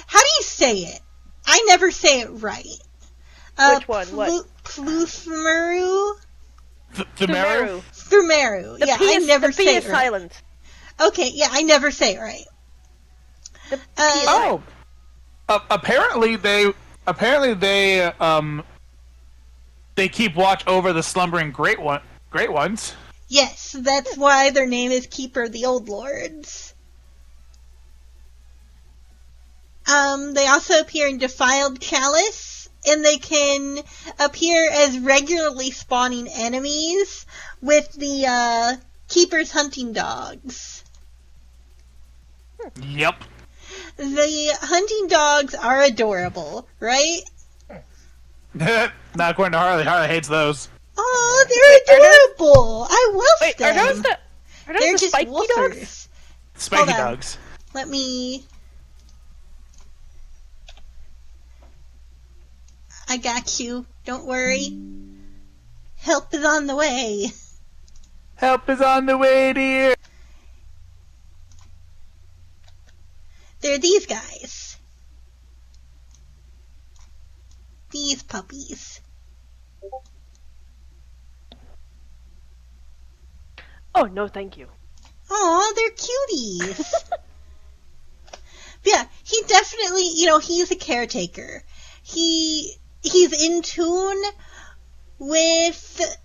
how do you say it? I never say it right. Which one? What? Pluthmeru? Thumeru? Thumeru. Yeah, I never say it right. Silent. Okay, yeah, I never say it right. Apparently they keep watch over the slumbering great ones. Yes, that's why their name is Keeper of the Old Lords. They also appear in Defiled Chalice, and they can appear as regularly spawning enemies with the Keeper's hunting dogs. Yep. The hunting dogs are adorable, right? Not according to Harley. Harley hates those. Oh, they're adorable. I love them. Are those They're the just spiky woofers. dogs? Spiky dogs. Let me... I got you. Don't worry. Help is on the way. Help is on the way, dear. They're these guys. These puppies. Oh, no thank you. Aw, they're cuties. Yeah, he definitely, he's a caretaker. He's in tune with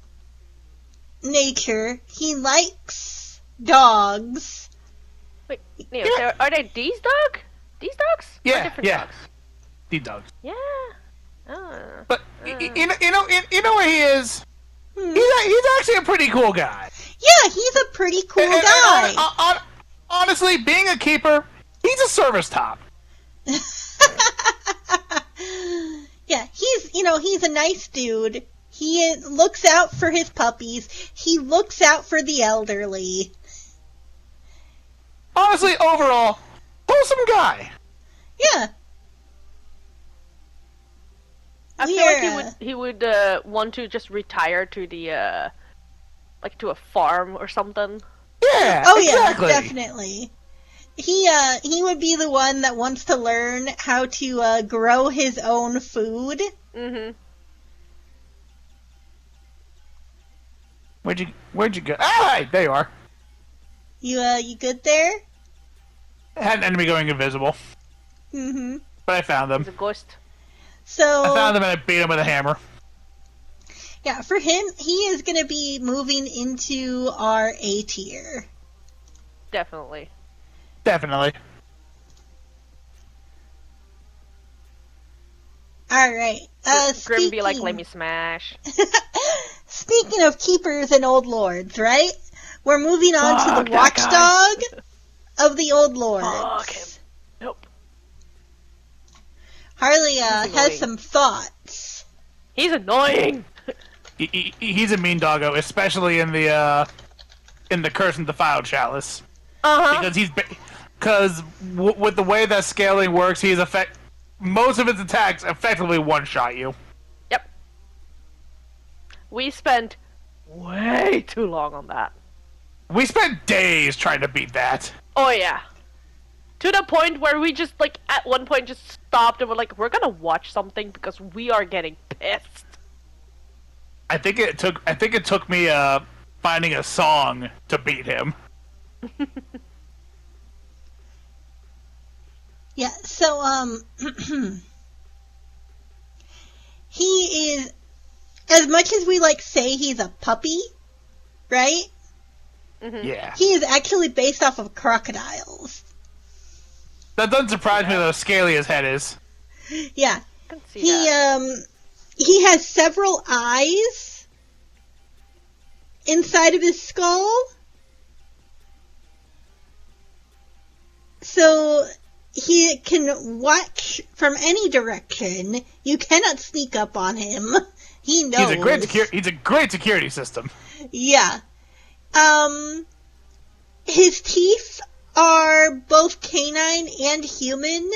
nature. He likes dogs. Wait, Neo, so are they these dogs? These dogs? Or Yeah, different yeah. dogs? The dogs. Yeah. Oh. But you know what he is? Hmm. He's actually a pretty cool guy. Yeah, he's a pretty cool And guy. honestly, being a keeper, he's a service top. Yeah, he's a nice dude. He looks out for his puppies. He looks out for the elderly. Honestly, overall, wholesome guy. Yeah. I feel like he would want to just retire to the like to a farm or something. Yeah. Oh exactly. yeah, definitely. He would be the one that wants to learn how to grow his own food. Mm-hmm. Where'd you go? Ah, there you are. You good there? I had an enemy going invisible, Mm-hmm. but I found them. He's a ghost. So I found them and I beat him with a hammer. yeah, for him, he is going to be moving into our A tier. Definitely. Definitely. All right. Grim be like, let me smash. Speaking of keepers and old lords, right? We're moving on to the that guy. watchdog of the old lords. Fuck him. Nope. Harley He's has annoying. some thoughts. He's annoying. He's a mean doggo, especially in the Curse and Defiled Chalice. Uh-huh. Because with the way that scaling works, most of his attacks effectively one-shot you. Yep. We spent way too long on that. We spent days trying to beat that. Oh yeah. To the point where we just like at one point just stopped and we're like, we're gonna watch something because we are getting pissed. I think it took me finding a song to beat him. Yeah, so, he is, as much as we, say he's a puppy, right? Mm-hmm. Yeah. He is actually based off of crocodiles. That doesn't surprise me though scaly his head is. Yeah. I can see that. He has several eyes inside of his skull. So he can watch from any direction. You cannot sneak up on him. He knows. He's a great security system. Yeah. His teeth are both canine and human.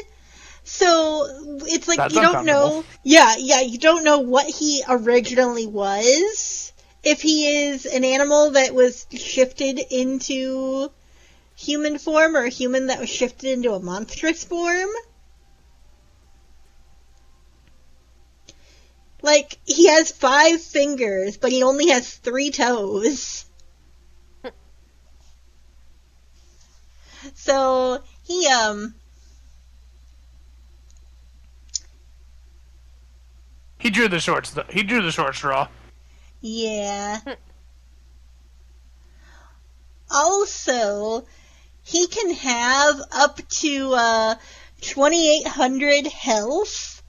So it's like That's you don't know. uncomfortable. Yeah, you don't know what he originally was. If he is an animal that was shifted into human form or a human that was shifted into a monstrous form. Like, he has 5 fingers, but he only has 3 toes. So, he drew the short straw. Yeah. Also, he can have up to 2,800 health,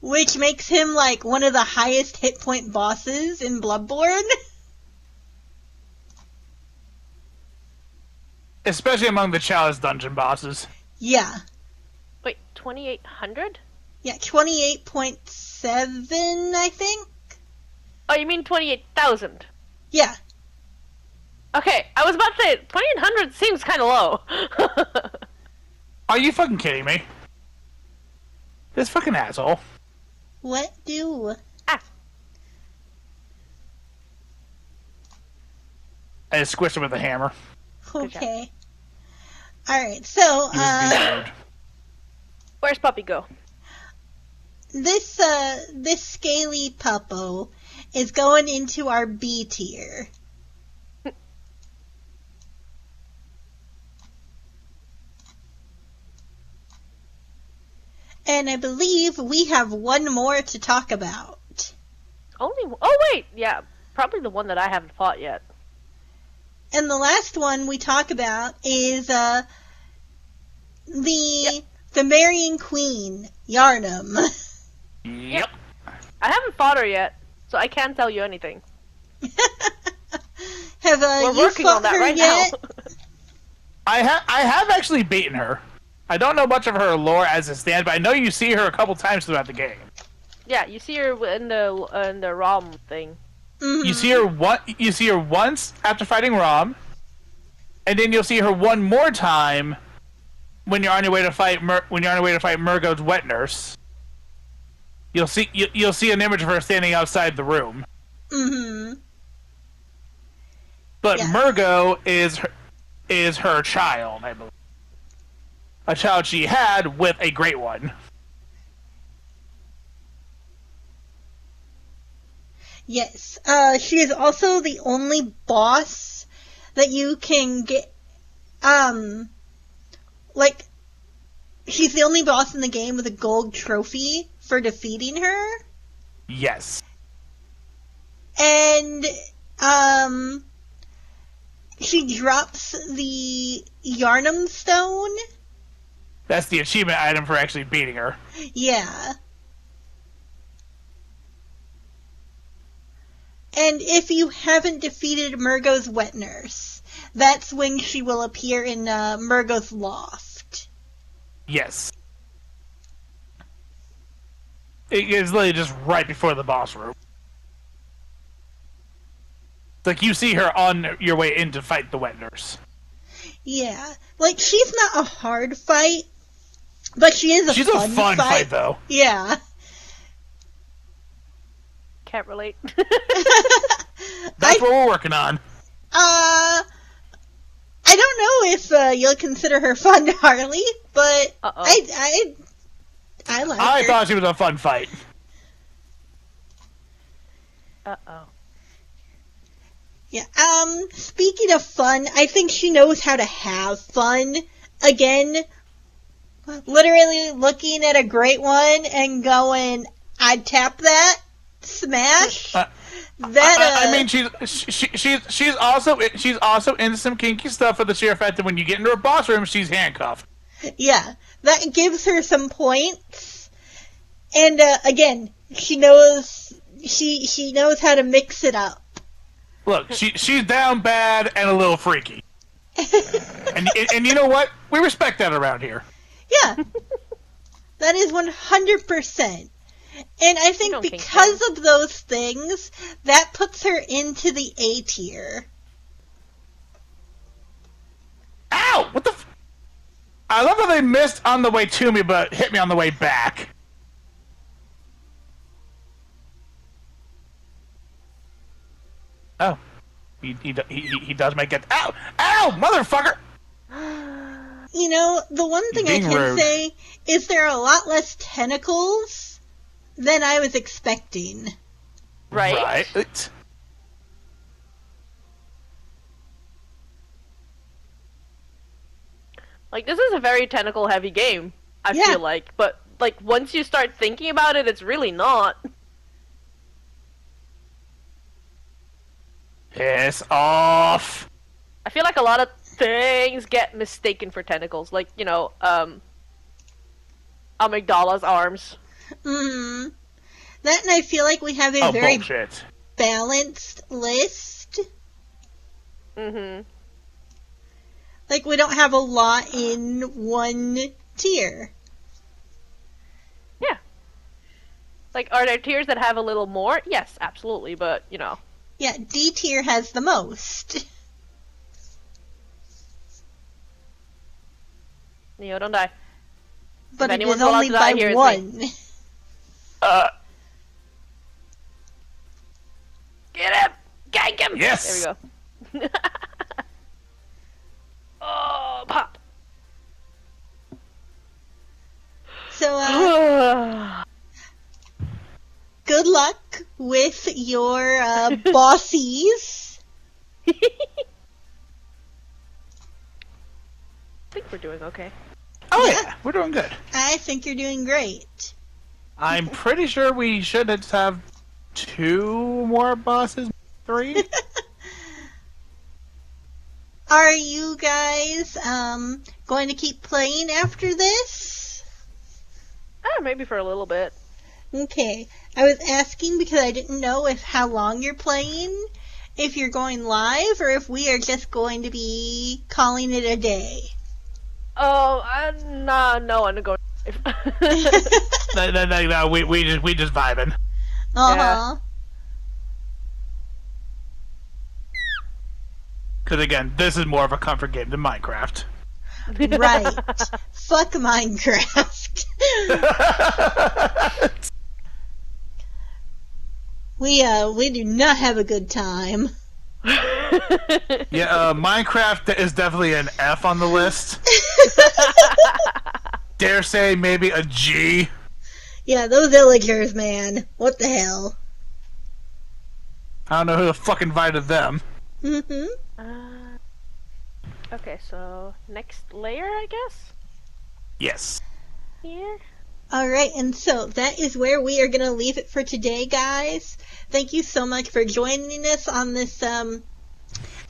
which makes him like one of the highest hit point bosses in Bloodborne. Especially among the Chalice dungeon bosses. Yeah. Wait, 2,800? Yeah, 28.7, I think? Oh, you mean 28,000? Yeah. Okay, I was about to say 2,800 seems kind of low. Are you fucking kidding me? This fucking asshole. What do? Ah. I just squished him with a hammer. Okay. Alright, so, He was being rude. Where's Puppy go? this scaly puppo is going into our B tier. And I believe we have one more to talk about. Oh wait, yeah, probably the one that I haven't fought yet. And the last one we talk about is the Marrying Queen, Yarnum. Yep. I haven't fought her yet, so I can't tell you anything. Have We're you working fought on that her right yet? now. I have actually beaten her. I don't know much of her lore as it stands, but I know you see her a couple times throughout the game. Yeah, you see her in the ROM thing. Mm-hmm. You see her once after fighting Rom, and then you'll see her one more time when you're on your way to fight Murgo's wet nurse. You'll see an image of her standing outside the room. Mm-hmm. But Yeah. Murgo is her child, I believe. A child she had with a Great One. Yes. She is also the only boss that you can get, like, she's the only boss in the game with a gold trophy for defeating her. Yes. And, she drops the Yarnum Stone. That's the achievement item for actually beating her. Yeah. And if you haven't defeated Murgo's wet nurse, that's when she will appear in Murgo's loft. Yes. It is literally just right before the boss room. It's like you see her on your way in to fight the wet nurse. Yeah. Like, she's not a hard fight, but she is She's a fun fight, though. Yeah. Can't relate. That's what we're working on. I don't know if you'll consider her fun, Harley, but I like her. I thought she was a fun fight. Uh-oh. Yeah. Speaking of fun, I think she knows how to have fun. Again, literally looking at a Great One and going, I'd tap that, smash. I mean, she's also into some kinky stuff for the sheer fact that when you get into her boss room, she's handcuffed. Yeah, that gives her some points. And again, she knows how to mix it up. Look, she's down bad and a little freaky. and you know what? We respect that around here. Yeah, that is 100%. And I think because of those things, that puts her into the A tier. Ow! What the I love how they missed on the way to me, but hit me on the way back. Oh. He does make it. Ow! Ow! Motherfucker! You know, the one thing I can say is there are a lot less tentacles than I was expecting. Right? Like, this is a very tentacle-heavy game, I feel like. But, like, once you start thinking about it, it's really not. Piss off! I feel like a lot of things get mistaken for tentacles. Like, you know, Amygdala's arms. Mm-hmm. That, and I feel like we have a very balanced list. Mm-hmm. Like, we don't have a lot in one tier. Yeah. Like, are there tiers that have a little more? Yes, absolutely, but, you know. Yeah, D tier has the most. Neo, don't die. But it is only by one. Get him! Gank him! Yes! There we go. Oh, pop! So, good luck with your bossies. I think we're doing okay. Oh yeah, we're doing good. I think you're doing great. I'm pretty sure we should have 2 more bosses, 3. are you guys going to keep playing after this? Maybe for a little bit. Okay. I was asking because I didn't know how long you're playing, if you're going live, or if we are just going to be calling it a day. Oh, no, I'm going. No, we just vibing. Uh-huh. Because again, this is more of a comfort game than Minecraft. Right. Fuck Minecraft. We do not have a good time. Yeah, Minecraft is definitely an F on the list. Dare say maybe a G. Yeah, those villagers, man. What the hell? I don't know who the fuck invited them. Mm-hmm. Okay, so next layer, I guess? Yes. Here? Alright, and so that is where we are going to leave it for today, guys. Thank you so much for joining us on this, I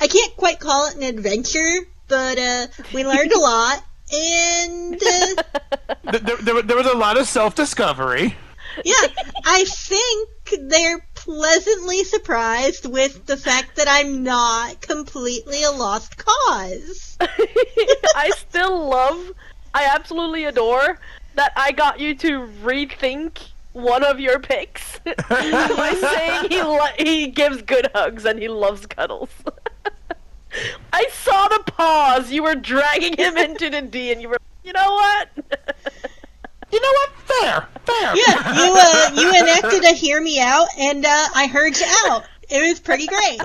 can't quite call it an adventure, but we learned a lot, and There was a lot of self-discovery. yeah, I think they're pleasantly surprised with the fact that I'm not completely a lost cause. I absolutely adore that I got you to rethink one of your picks by saying he gives good hugs and he loves cuddles. I saw the pause. You were dragging him into the D, and you were, you know what? You know what? Fair. Yeah, you enacted a hear me out, and I heard you out. It was pretty great.